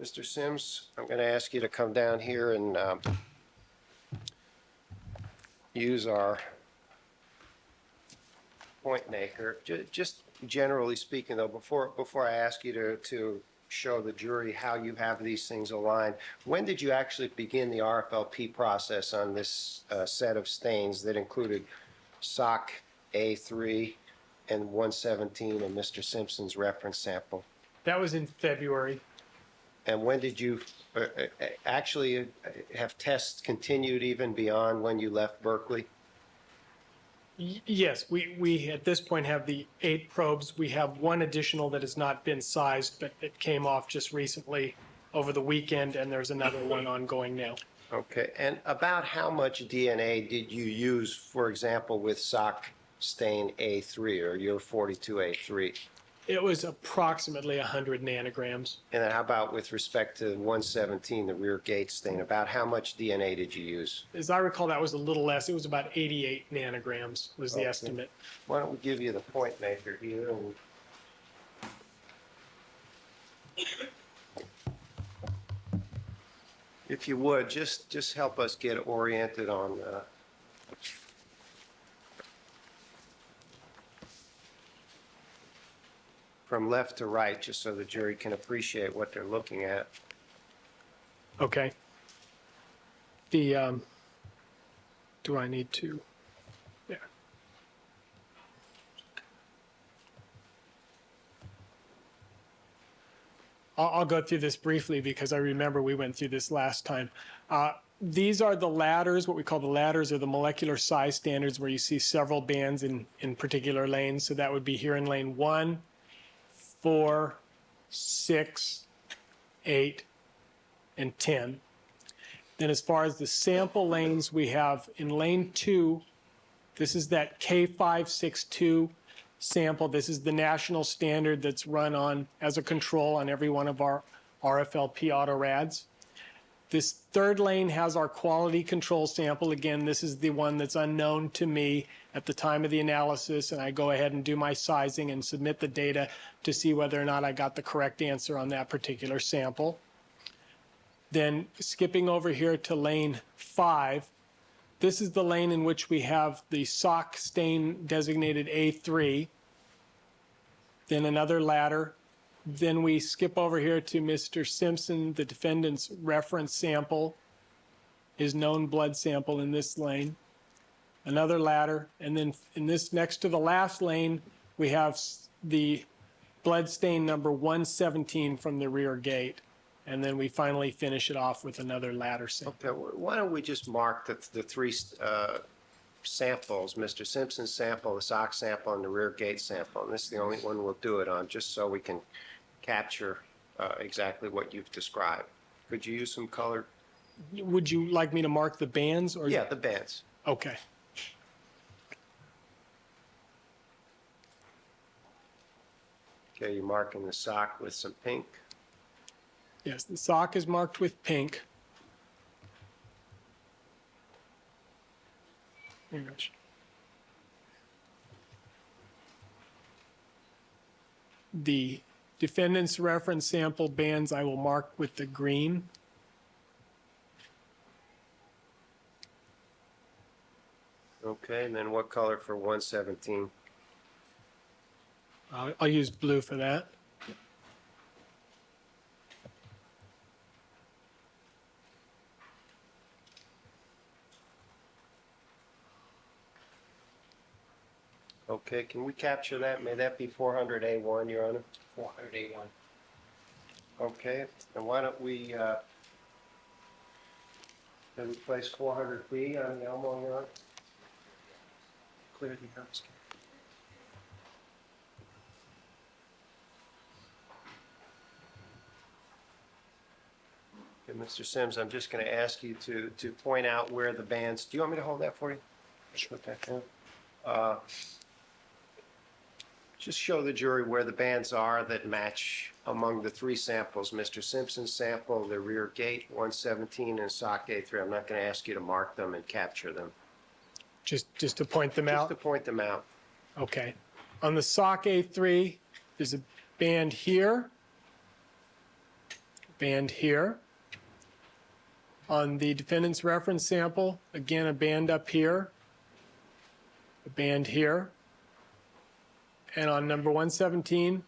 Mr. Sims, I'm going to ask you to come down here and use our point maker. Just generally speaking, though, before I ask you to show the jury how you have these things aligned, when did you actually begin the RFLP process on this set of stains that included SOC A3 and 117 and Mr. Simpson's reference sample? That was in February. And when did you actually have tests continued even beyond when you left Berkeley? Yes, we at this point have the 8 probes. We have one additional that has not been sized, but it came off just recently over the weekend, and there's another one ongoing now. Okay, and about how much DNA did you use, for example, with SOC stain A3 or your 42A3? It was approximately 100 nanograms. And then how about with respect to 117, the rear gate stain, about how much DNA did you use? As I recall, that was a little less. It was about 88 nanograms was the estimate. Why don't we give you the point maker here? And if you would, just help us get oriented on from left to right, just so the jury can appreciate what they're looking at. Okay. The, do I need to? Yeah. I'll go through this briefly because I remember we went through this last time. These are the ladders, what we call the ladders, or the molecular size standards, where you see several bands in particular lanes. So that would be here in lane 1, 4, 6, 8, and 10. Then as far as the sample lanes, we have in lane 2, this is that K562 sample. This is the national standard that's run on as a control on every one of our RFLP autorads. This third lane has our quality control sample. Again, this is the one that's unknown to me at the time of the analysis, and I go ahead and do my sizing and submit the data to see whether or not I got the correct answer on that particular sample. Then skipping over here to lane 5, this is the lane in which we have the sock stain designated A3, then another ladder. Then we skip over here to Mr. Simpson, the defendant's reference sample, his known blood sample in this lane, another ladder, and then in this next to the last lane, we have the blood stain number 117 from the rear gate. And then we finally finish it off with another ladder sample. Okay, why don't we just mark the three samples, Mr. Simpson's sample, the sock sample, and the rear gate sample. And this is the only one we'll do it on, just so we can capture exactly what you've described. Could you use some color? Would you like me to mark the bands? Or Yeah, the bands. Okay. Okay, you're marking the sock with some pink. Yes, the sock is marked with pink. Very much. The defendant's reference sample bands I will mark with the green. Okay, and then what color for 117? I'll use blue for that. Okay, can we capture that? May that be 400A1, Your Honor? 481. Okay, and why don't we, can we place 400B on the Elmo, Your Honor? Clear the house. Okay, Mr. Sims, I'm just going to ask you to point out where the bands, do you want me to hold that for you? Sure. Just show the jury where the bands are that match among the three samples, Mr. Simpson's sample, the rear gate 117, and sock A3. I'm not going to ask you to mark them and capture them. Just to point them Just out. to point them out. Okay. On the sock A3, there's a band here, band here. On the defendant's reference sample, again, a band up here, a band here. And on number 117,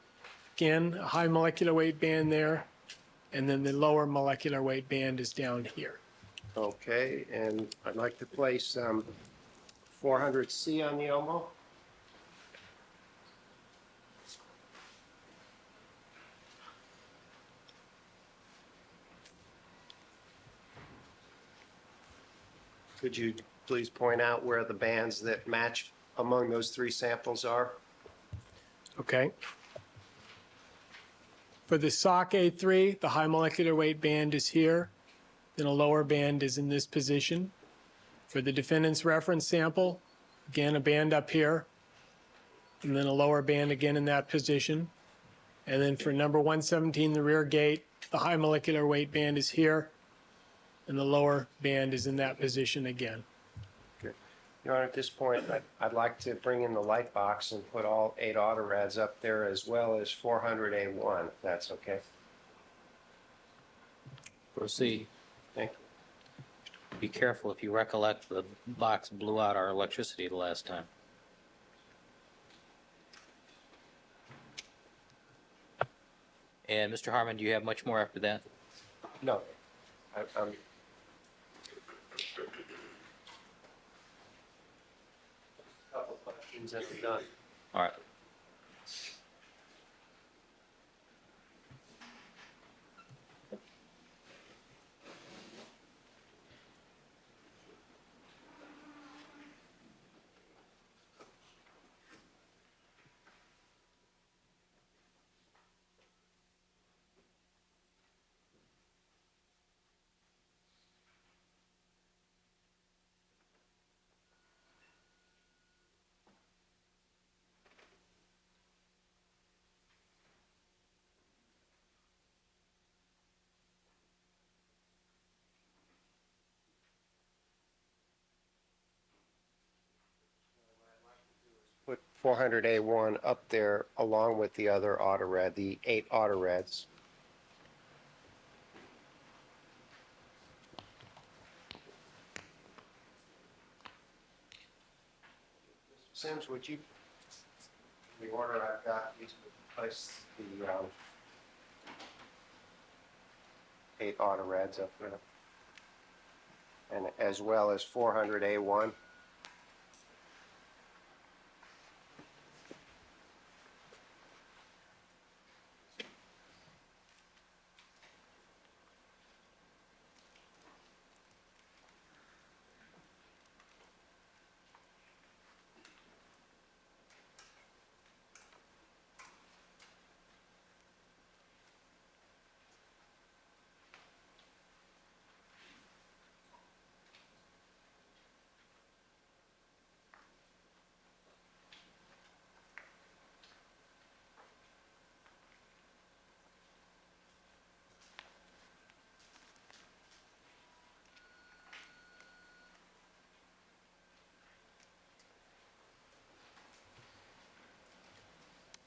again, a high molecular weight band there, and then the lower molecular weight band is down here. Okay, and I'd like to place 400C on the Elmo. Could you please point out where the bands that match among those three samples are? Okay. For the sock A3, the high molecular weight band is here, then a lower band is in this position. For the defendant's reference sample, again, a band up here, and then a lower band again in that position. And then for number 117, the rear gate, the high molecular weight band is here, and the lower band is in that position again. Your Honor, at this point, I'd like to bring in the light box and put all 8 autorads up there as well as 400A1, if that's okay. Proceed. Thank you. Be careful if you recollect the box blew out our electricity the last time. And Mr. Harmon, do you have much more after that? No. I'm couple questions and I'm done. All right. Put 400A1 up there along with the other auto red, the 8 auto reds. Sims, would you, the order I've got, please place the 8 auto reds up there. And as well as 400A1.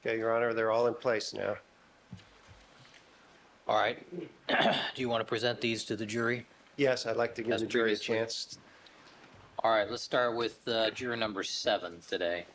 Okay, Your Honor, they're all in place now. All right. Do you want to present these to the jury? Yes, I'd like to give As the jury a previously. chance. All right, let's start with juror number 7 today.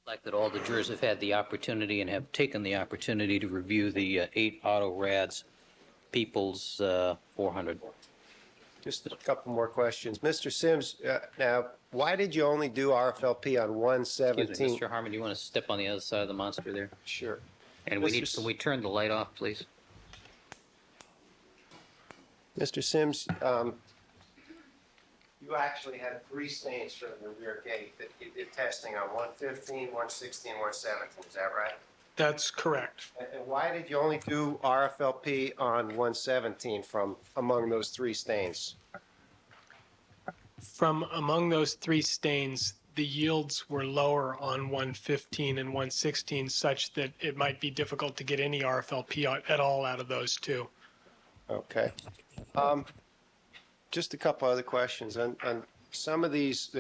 Like that all the jurors have had the opportunity and have taken the opportunity to review the 8 auto rads People's 400. Just a couple more questions. Mr. Sims, now, why did you only do RFLP on Excuse me, 117? Mr. Harmon, you want to step on the other side of the monster there? Sure. And can we turn the light off, please? Mr. Sims, you actually had 3 stains from the rear gate that you did testing on 115, 116, 117, is that right? That's correct. And why did you only do RFLP on 117 from among those 3 stains? From among those 3 stains, the yields were lower on 115 and 116 such that it might be difficult to get any RFLP at all out of those 2. Okay. Just a couple other questions. On some of these,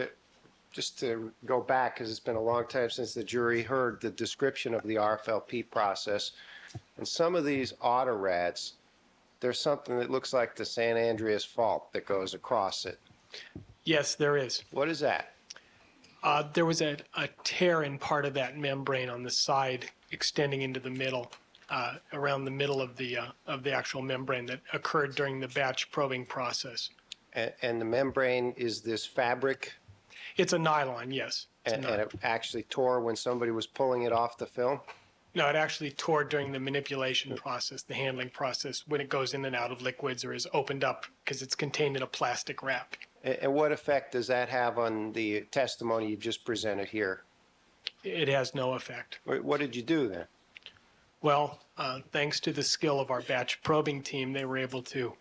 just to go back, because it's been a long time since the jury heard the description of the RFLP process, and some of these autorads, there's something that looks like the San Andreas Fault that goes across it. Yes, there is. What is that? There was a tear in part of that membrane on the side extending into the middle, around the middle of the actual membrane that occurred during the batch probing process. And the membrane is this fabric, It's a nylon, yes. It's a and nylon. it actually tore when somebody was pulling it off the film? No, it actually tore during the manipulation process, the handling process, when it goes in and out of liquids or is opened up because it's contained in a plastic wrap. And what effect does that have on the testimony you just presented here? It has no effect. What did you do then? Well, thanks to the skill of our batch probing team, they were able to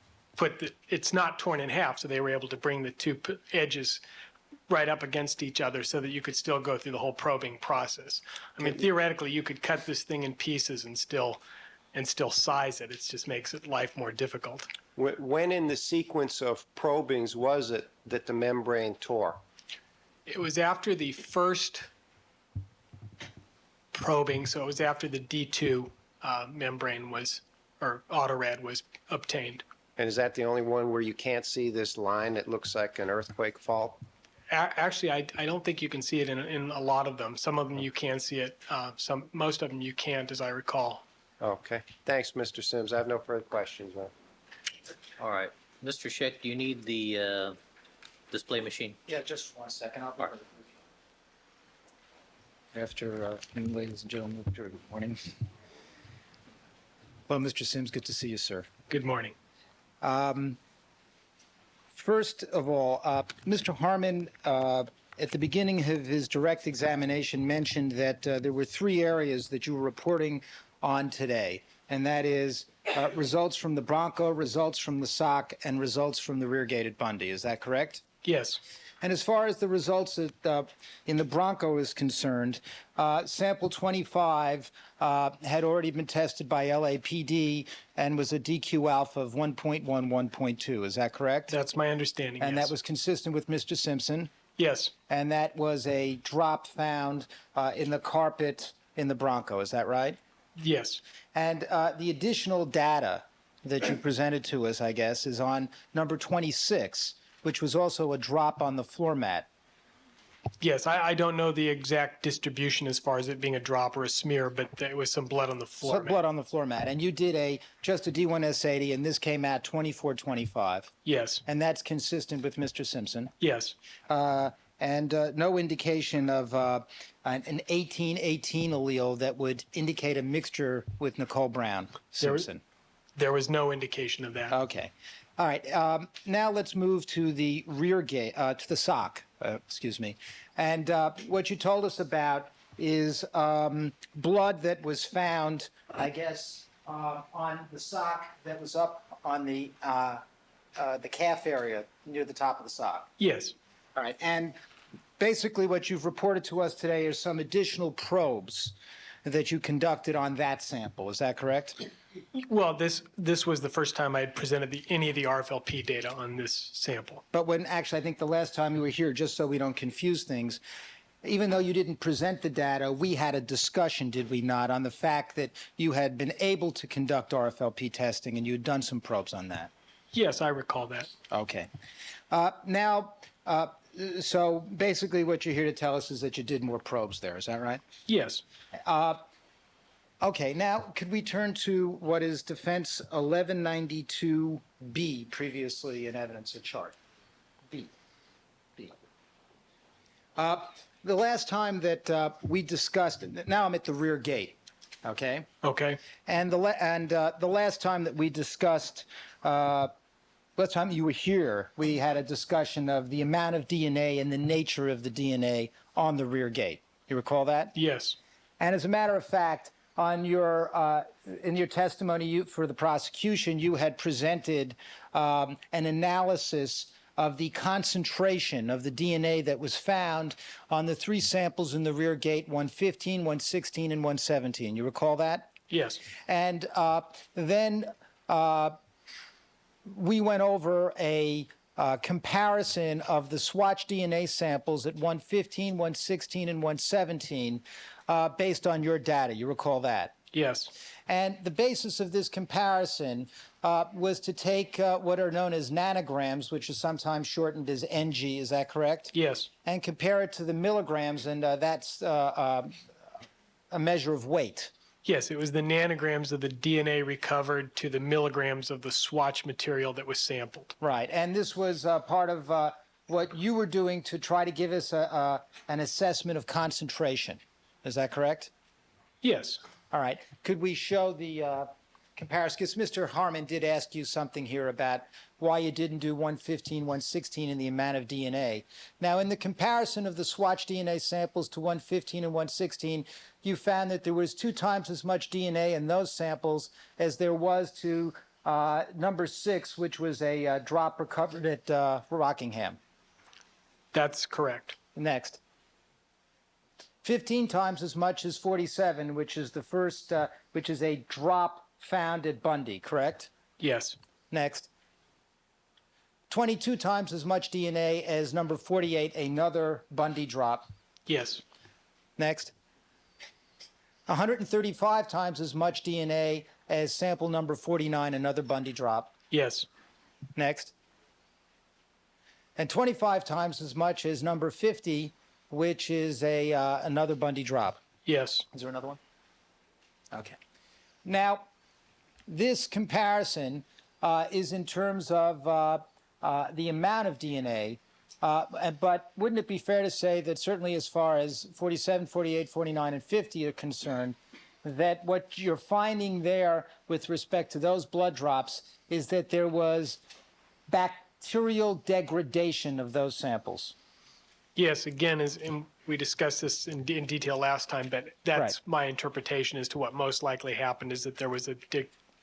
it's not torn in half, so they were able to bring the 2 edges right up against each other so that you could still go through the whole probing process. I mean, theoretically, you could cut this thing in pieces and still size it. It just makes life more difficult. When in the sequence of probings was it that the membrane tore? It was after the first probing, so it was after the D2 membrane or autorad was obtained. And is that the only one where you can't see this line that looks like an earthquake fault? Actually, I don't think you can see it in a lot of them. Some of them you can see it. Most of them you can't, as I recall. Okay. Thanks, Mr. Sims. I have no further questions, man. All right. Mr. Scheck, do you need the display machine? Yeah, just 1 second. I'll All right. After, ladies and gentlemen, good morning. Well, Mr. Sims, good to see you, sir. Good morning. First of all, Mr. Harmon, at the beginning of his direct examination, mentioned that there were 3 areas that you were reporting on today, and that is results from the Bronco, results from the SOC, and results from the rear-gated Bundy. Is that correct? Yes. And as far as the results in the Bronco is concerned, sample 25 had already been tested by LAPD and was a DQ alpha of 1.1, 1.2. Is that correct? That's my understanding, And yes. that was consistent with Mr. Simpson? Yes. And that was a drop found in the carpet in the Bronco. Is that right? Yes. And the additional data that you presented to us, I guess, is on number 26, which was also a drop on the floor mat. Yes, I don't know the exact distribution as far as it being a drop or a smear, but there was some blood on the floor Some mat. blood on the floor mat. And you did just a D1S80, and this came at 2425. Yes. And that's consistent with Mr. Simpson. Yes. And no indication of an 1818 allele that would indicate a mixture with Nicole Brown Simpson. There was no indication of that. Okay. All right. Now let's move to the rear gate, to the SOC. Excuse me. And what you told us about is blood that was found, I guess, on the SOC that was up on the calf area near the top of the SOC. Yes. All right. And basically what you've reported to us today are some additional probes that you conducted on that sample. Is that correct? Well, this was the first time I had presented any of the RFLP data on this sample. But I think the last time you were here, just so we don't confuse things, even though you didn't present the data, we had a discussion, did we not, on the fact that you had been able to conduct RFLP testing and you had done some probes on that. Yes, I recall that. Okay. Now, So basically what you're here to tell us is that you did more probes there, is that right? Yes. Okay, now could we turn to what is Defense 1192B, previously in evidence, a chart? B. The last time that we discussed, now I'm at the rear gate, okay? Okay. And the last time that we discussed, last time you were here, we had a discussion of the amount of DNA and the nature of the DNA on the rear gate. You recall that? Yes. And as a matter of fact, on your in your testimony for the prosecution, you had presented an analysis of the concentration of the DNA that was found on the 3 samples in the rear gate, 115, 116, and 117. You recall that? Yes. And then we went over a comparison of the swatch DNA samples at 115, 116, and 117 based on your data. You recall that? Yes. And the basis of this comparison was to take what are known as nanograms, which is sometimes shortened as NG, is that correct? Yes. And compare it to the milligrams, and that's a measure of weight. Yes, it was the nanograms of the DNA recovered to the milligrams of the swatch material that was sampled. Right, and this was part of what you were doing to try to give us an assessment of concentration. Is that correct? Yes. All right. Could we show the comparison? Because Mr. Harmon did ask you something here about why you didn't do 115, 116 in the amount of DNA. Now, in the comparison of the swatch DNA samples to 115 and 116, you found that there was 2 times as much DNA in those samples as there was to number 6, which was a drop recovered at Rockingham. That's correct. Next. 15 times as much as 47, which is the first, which is a drop found at Bundy, correct? Yes. Next. 22 times as much DNA as number 48, another Bundy drop. Yes. Next. 135 times as much DNA as sample number 49, another Bundy drop. Yes. Next. And 25 times as much as number 50, which is another Bundy drop. Yes. Is there another one? Okay. Now, this comparison is in terms of the amount of DNA, but wouldn't it be fair to say that certainly as far as 47, 48, 49, and 50 are concerned, that what you're finding there with respect to those blood drops is that there was bacterial degradation of those samples? Yes, again, we discussed this in detail last time, but that's Right. my interpretation as to what most likely happened is that there was a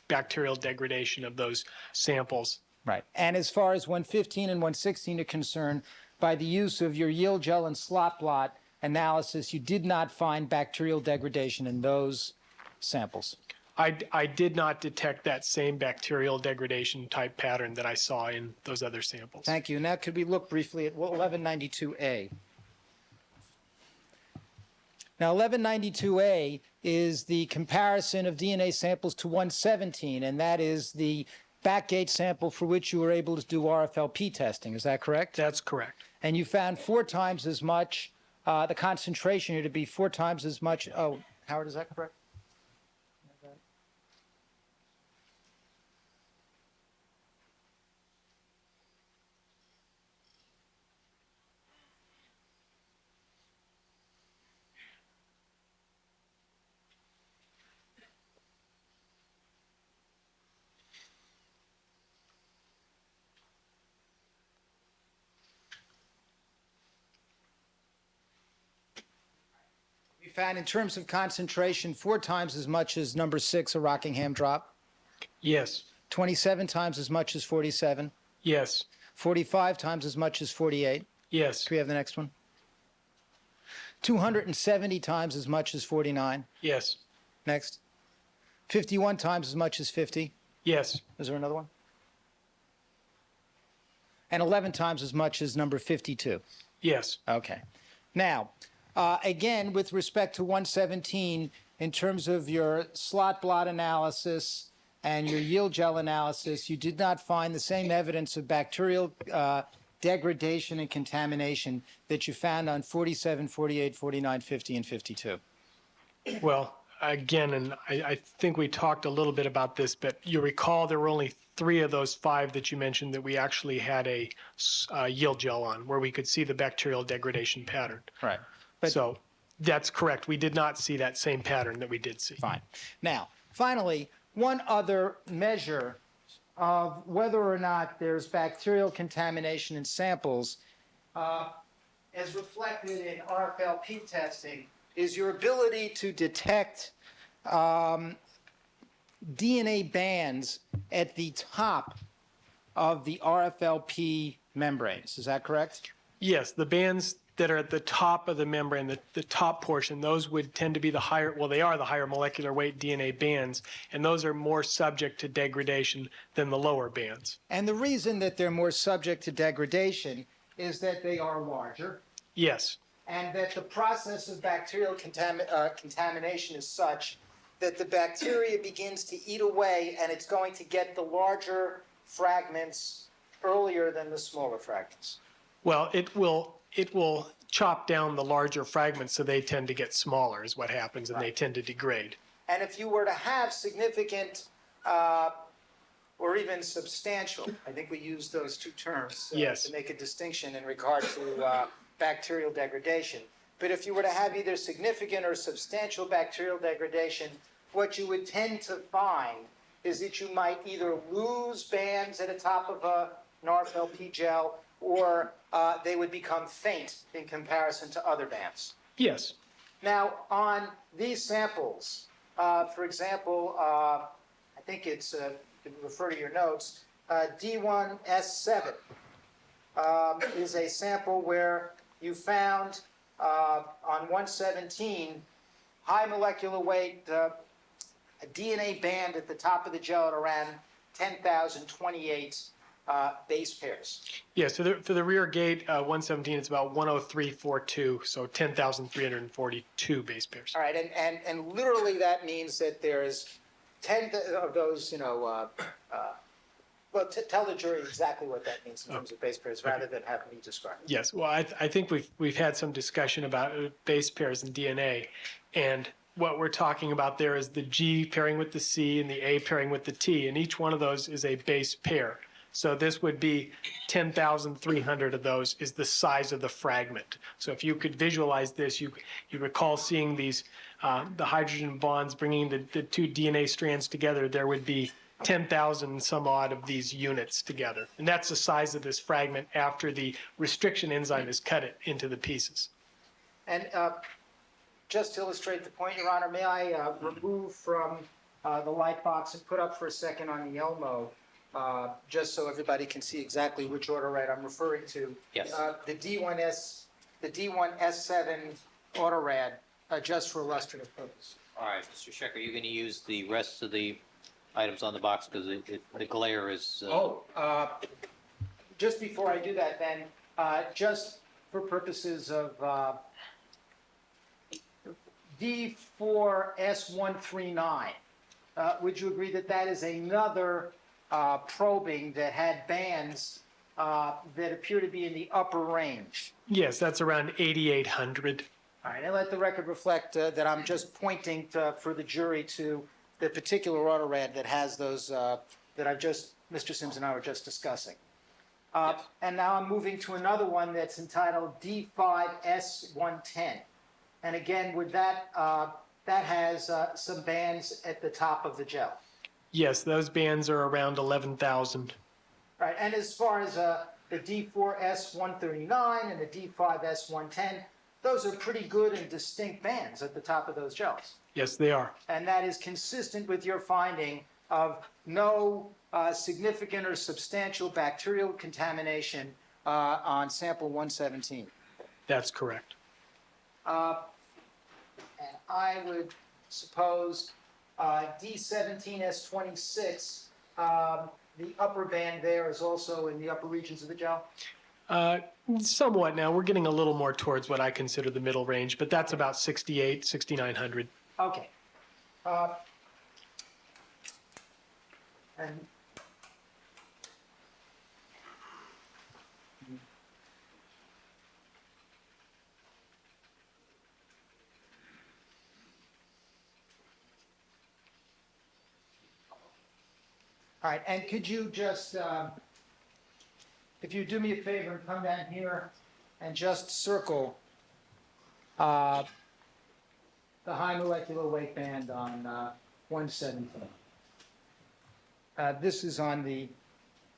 bacterial degradation of those samples. Right. And as far as 115 and 116 are concerned, by the use of your yield gel and slot blot analysis, you did not find bacterial degradation in those samples. I did not detect that same bacterial degradation type pattern that I saw in those other samples. Thank you. Now, could we look briefly at 1192A? Now, 1192A is the comparison of DNA samples to 117, and that is the backgate sample for which you were able to do RFLP testing. Is that correct? That's correct. And you found 4 times as much, the concentration here to be 4 times as much. Oh, Howard, is that correct? We found in terms of concentration 4 times as much as number 6, a Rockingham drop. Yes. 27 times as much as 47. Yes. 45 times as much as 48. Yes. Can we have the next one? 270 times as much as 49. Yes. Next. 51 times as much as 50. Yes. Is there another one? And 11 times as much as number 52. Yes. Okay. Now, again, with respect to 117, in terms of your slot blot analysis and your yield gel analysis, you did not find the same evidence of bacterial degradation and contamination that you found on 47, 48, 49, 50, and 52? Well, again, and I think we talked a little bit about this, but you recall there were only 3 of those 5 that you mentioned that we actually had a yield gel on, where we could see the bacterial degradation pattern. Right. But So that's correct. We did not see that same pattern that we did see. fine. Now, finally, one other measure of whether or not there's bacterial contamination in samples, as reflected in RFLP testing, is your ability to detect DNA bands at the top of the RFLP membranes. Is that correct? Yes, the bands that are at the top of the membrane, the top portion, those would tend to be the higher, well, they are the higher molecular weight DNA bands, and those are more subject to degradation than the lower bands. And the reason that they're more subject to degradation is that they are larger, Yes, and that the process of bacterial contamination is such that the bacteria begins to eat away, and it's going to get the larger fragments earlier than the smaller fragments. well, it will chop down the larger fragments, so they tend to get smaller is what happens, and they tend to degrade. And if you were to have significant or even substantial, I think we use those 2 terms Yes. to make a distinction in regard to bacterial degradation. But if you were to have either significant or substantial bacterial degradation, what you would tend to find is that you might either lose bands at the top of an RFLP gel, or they would become faint in comparison to other bands. Yes, Now, on these samples, for example, I think it's, you can refer to your notes, D1S7 is a sample where you found on 117 high molecular weight, a DNA band at the top of the gel at around 10,028 base pairs. yeah, so for the rear gate, 117, it's about 10342, so 10,342 base pairs. All right, and literally that means that there's 10 of those, well, tell the jury exactly what that means in terms of base pairs, rather than have me describe it. Yes, well, I think we've had some discussion about base pairs in DNA, and what we're talking about there is the G pairing with the C and the A pairing with the T, and each one of those is a base pair. So this would be 10,300 of those is the size of the fragment. So if you could visualize this, you recall seeing these, the hydrogen bonds bringing the 2 DNA strands together, there would be 10,000 some odd of these units together. And that's the size of this fragment after the restriction enzyme has cut it into the pieces. And just to illustrate the point, Your Honor, may I remove from the light box and put up for a second on the Elmo, just so everybody can see exactly which order right I'm referring to. Yes. The D1S7 autorad, just for illustrative purpose. All right, Mr. Scheck, are you going to use the rest of the items on the box because the glare is... Just before I do that then, just for purposes of D4S139, would you agree that that is another probing that had bands that appear to be in the upper range? Yes, that's around 8,800. All right, and let the record reflect that I'm just pointing for the jury to the particular autorad that has those that Mr. Sims and I were just discussing. And now I'm moving to another one that's entitled D5S110. And again, with that, that has some bands at the top of the gel. Yes, those bands are around 11,000. Right, and as far as the D4S139 and the D5S110, those are pretty good and distinct bands at the top of those gels. Yes, they are. And that is consistent with your finding of no significant or substantial bacterial contamination on sample 117. That's correct. And I would suppose D17S26, the upper band there is also in the upper regions of the gel? Somewhat now. We're getting a little more towards what I consider the middle range, but that's about 68, 6,900. Okay. And All right, and could you just, if you do me a favor and come down here and just circle the high molecular weight band on 117. This is on the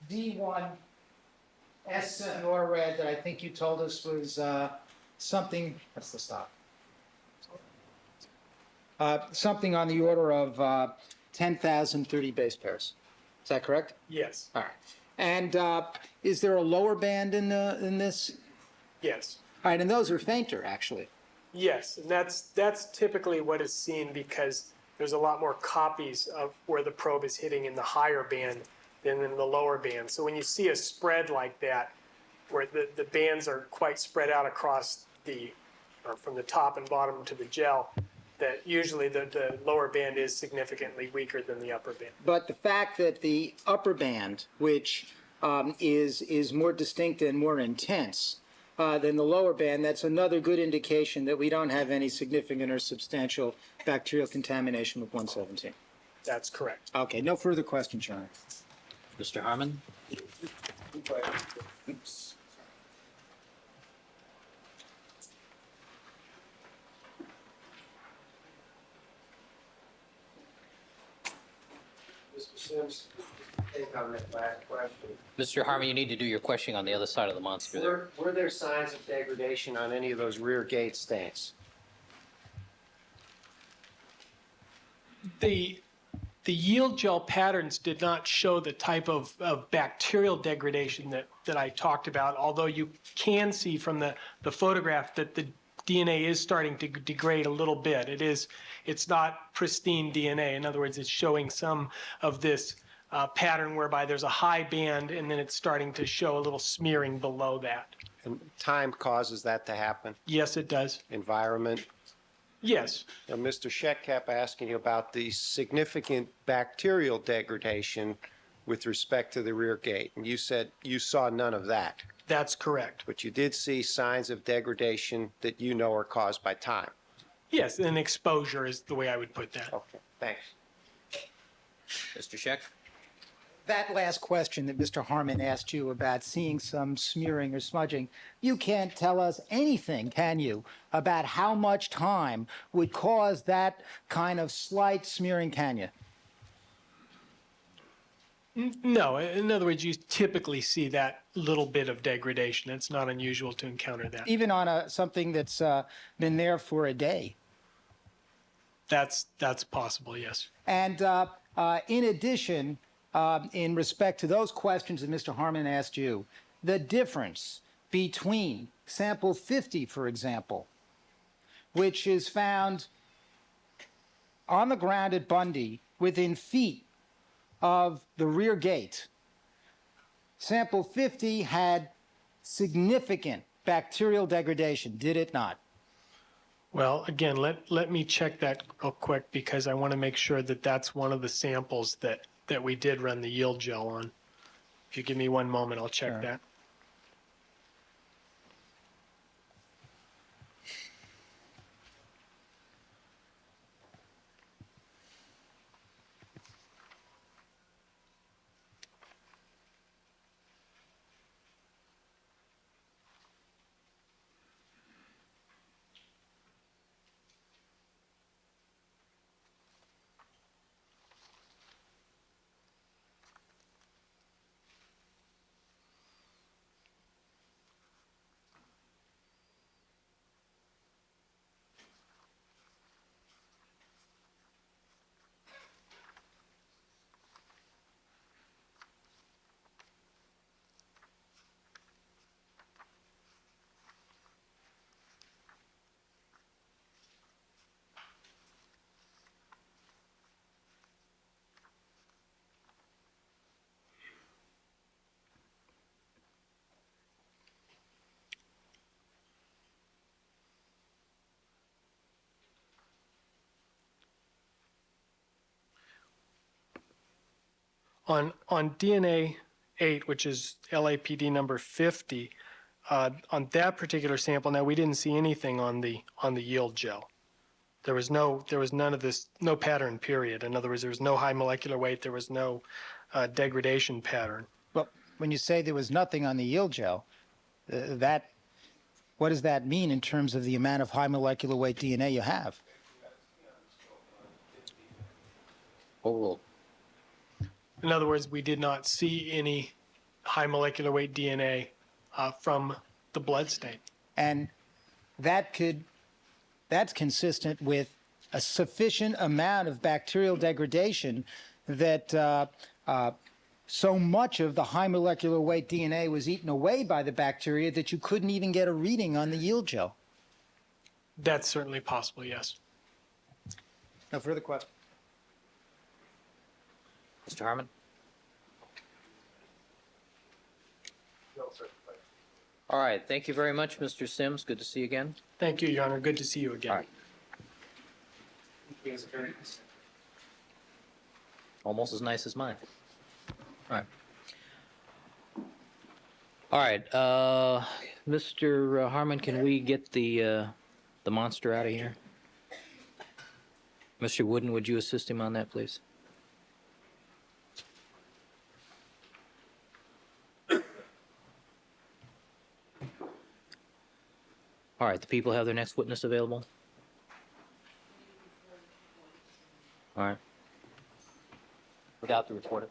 D1 S7 or red that I think you told us was something, that's the stop. Something on the order of 10,030 base pairs. Is that correct? Yes, All right. And is there a lower band in this? yes. All right, and those are fainter, actually. Yes, and that's typically what is seen because there's a lot more copies of where the probe is hitting in the higher band than in the lower band. So when you see a spread like that, where the bands are quite spread out across or from the top and bottom to the gel, that usually the lower band is significantly weaker than the upper band. But the fact that the upper band, which is more distinct and more intense than the lower band, that's another good indication that we don't have any significant or substantial bacterial contamination with 117. That's correct. Okay, no further questions, Your Honor. Mr. Harmon? Mr. Sims, take on that last question. Mr. Harmon, you need to do your questioning on the other side of the monster there. Were there signs of degradation on any of those rear gate stains? The yield gel patterns did not show the type of bacterial degradation that I talked about, although you can see from the photograph that the DNA is starting to degrade a little bit. It's not pristine DNA. In other words, it's showing some of this pattern whereby there's a high band and then it's starting to show a little smearing below that. And time causes that to happen? Yes, it does. Environment? Yes. Now, Mr. Scheck kept asking you about the significant bacterial degradation with respect to the rear gate, and you said you saw none of that. That's correct. But you did see signs of degradation that you know are caused by time. Yes, and exposure is the way I would put that. Okay, thanks. Mr. Scheck? That last question that Mr. Harmon asked you about seeing some smearing or smudging, you can't tell us anything, can you, about how much time would cause that kind of slight smearing, can you? No, in other words, you typically see that little bit of degradation. It's not unusual to encounter that. Even on something that's been there for a day. That's possible, yes. And in addition, in respect to those questions that Mr. Harmon asked you, the difference between sample 50, for example, which is found on the ground at Bundy within feet of the rear gate. Sample 50 had significant bacterial degradation, did it not? Well, again, let me check that real quick because I want to make sure that that's one of the samples that we did run the yield gel on. If you give me one moment, I'll check Sure. that. On DNA 8, which is LAPD number 50, on that particular sample, now we didn't see anything on the yield gel. There was none of this, no pattern, period. In other words, there was no high molecular weight, there was no degradation pattern. Well, when you say there was nothing on the yield gel, what does that mean in terms of the amount of high molecular weight DNA you have? Overruled. In other words, we did not see any high molecular weight DNA from the blood stain. And that's consistent with a sufficient amount of bacterial degradation that so much of the high molecular weight DNA was eaten away by the bacteria that you couldn't even get a reading on the yield gel. That's certainly possible, yes. No further questions. Mr. Harmon? All right, thank you very much, Mr. Sims. Good to see you again. Thank you, Your Honor. Good to see you again. All right. Almost as nice as mine. All right. All right, Mr. Harmon, can we get the monster out of here? Mr. Wooden, would you assist him on that, please? All right, the people have their next witness available? All right. Without the reporter.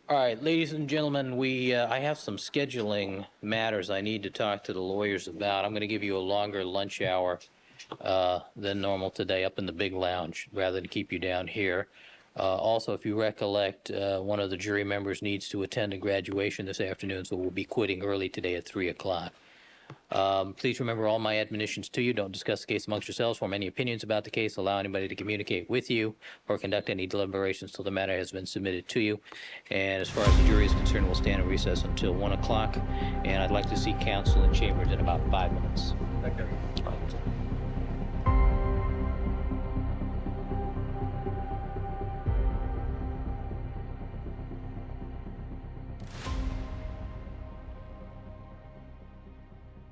All right, ladies and gentlemen, I have some scheduling matters I need to talk to the lawyers about. I'm going to give you a longer lunch hour than normal today up in the big lounge, rather than keep you down here. Also, if you recollect, one of the jury members needs to attend a graduation this afternoon, so we'll be quitting early today at 3 o'clock. Please remember all my admonitions to you. Don't discuss the case amongst yourselves, form any opinions about the case, allow anybody to communicate with you, or conduct any deliberations till the matter has been submitted to you. And as far as the jury is concerned, we'll stand in recess until 1 o'clock. And I'd like to see counsel in chambers in about 5 minutes.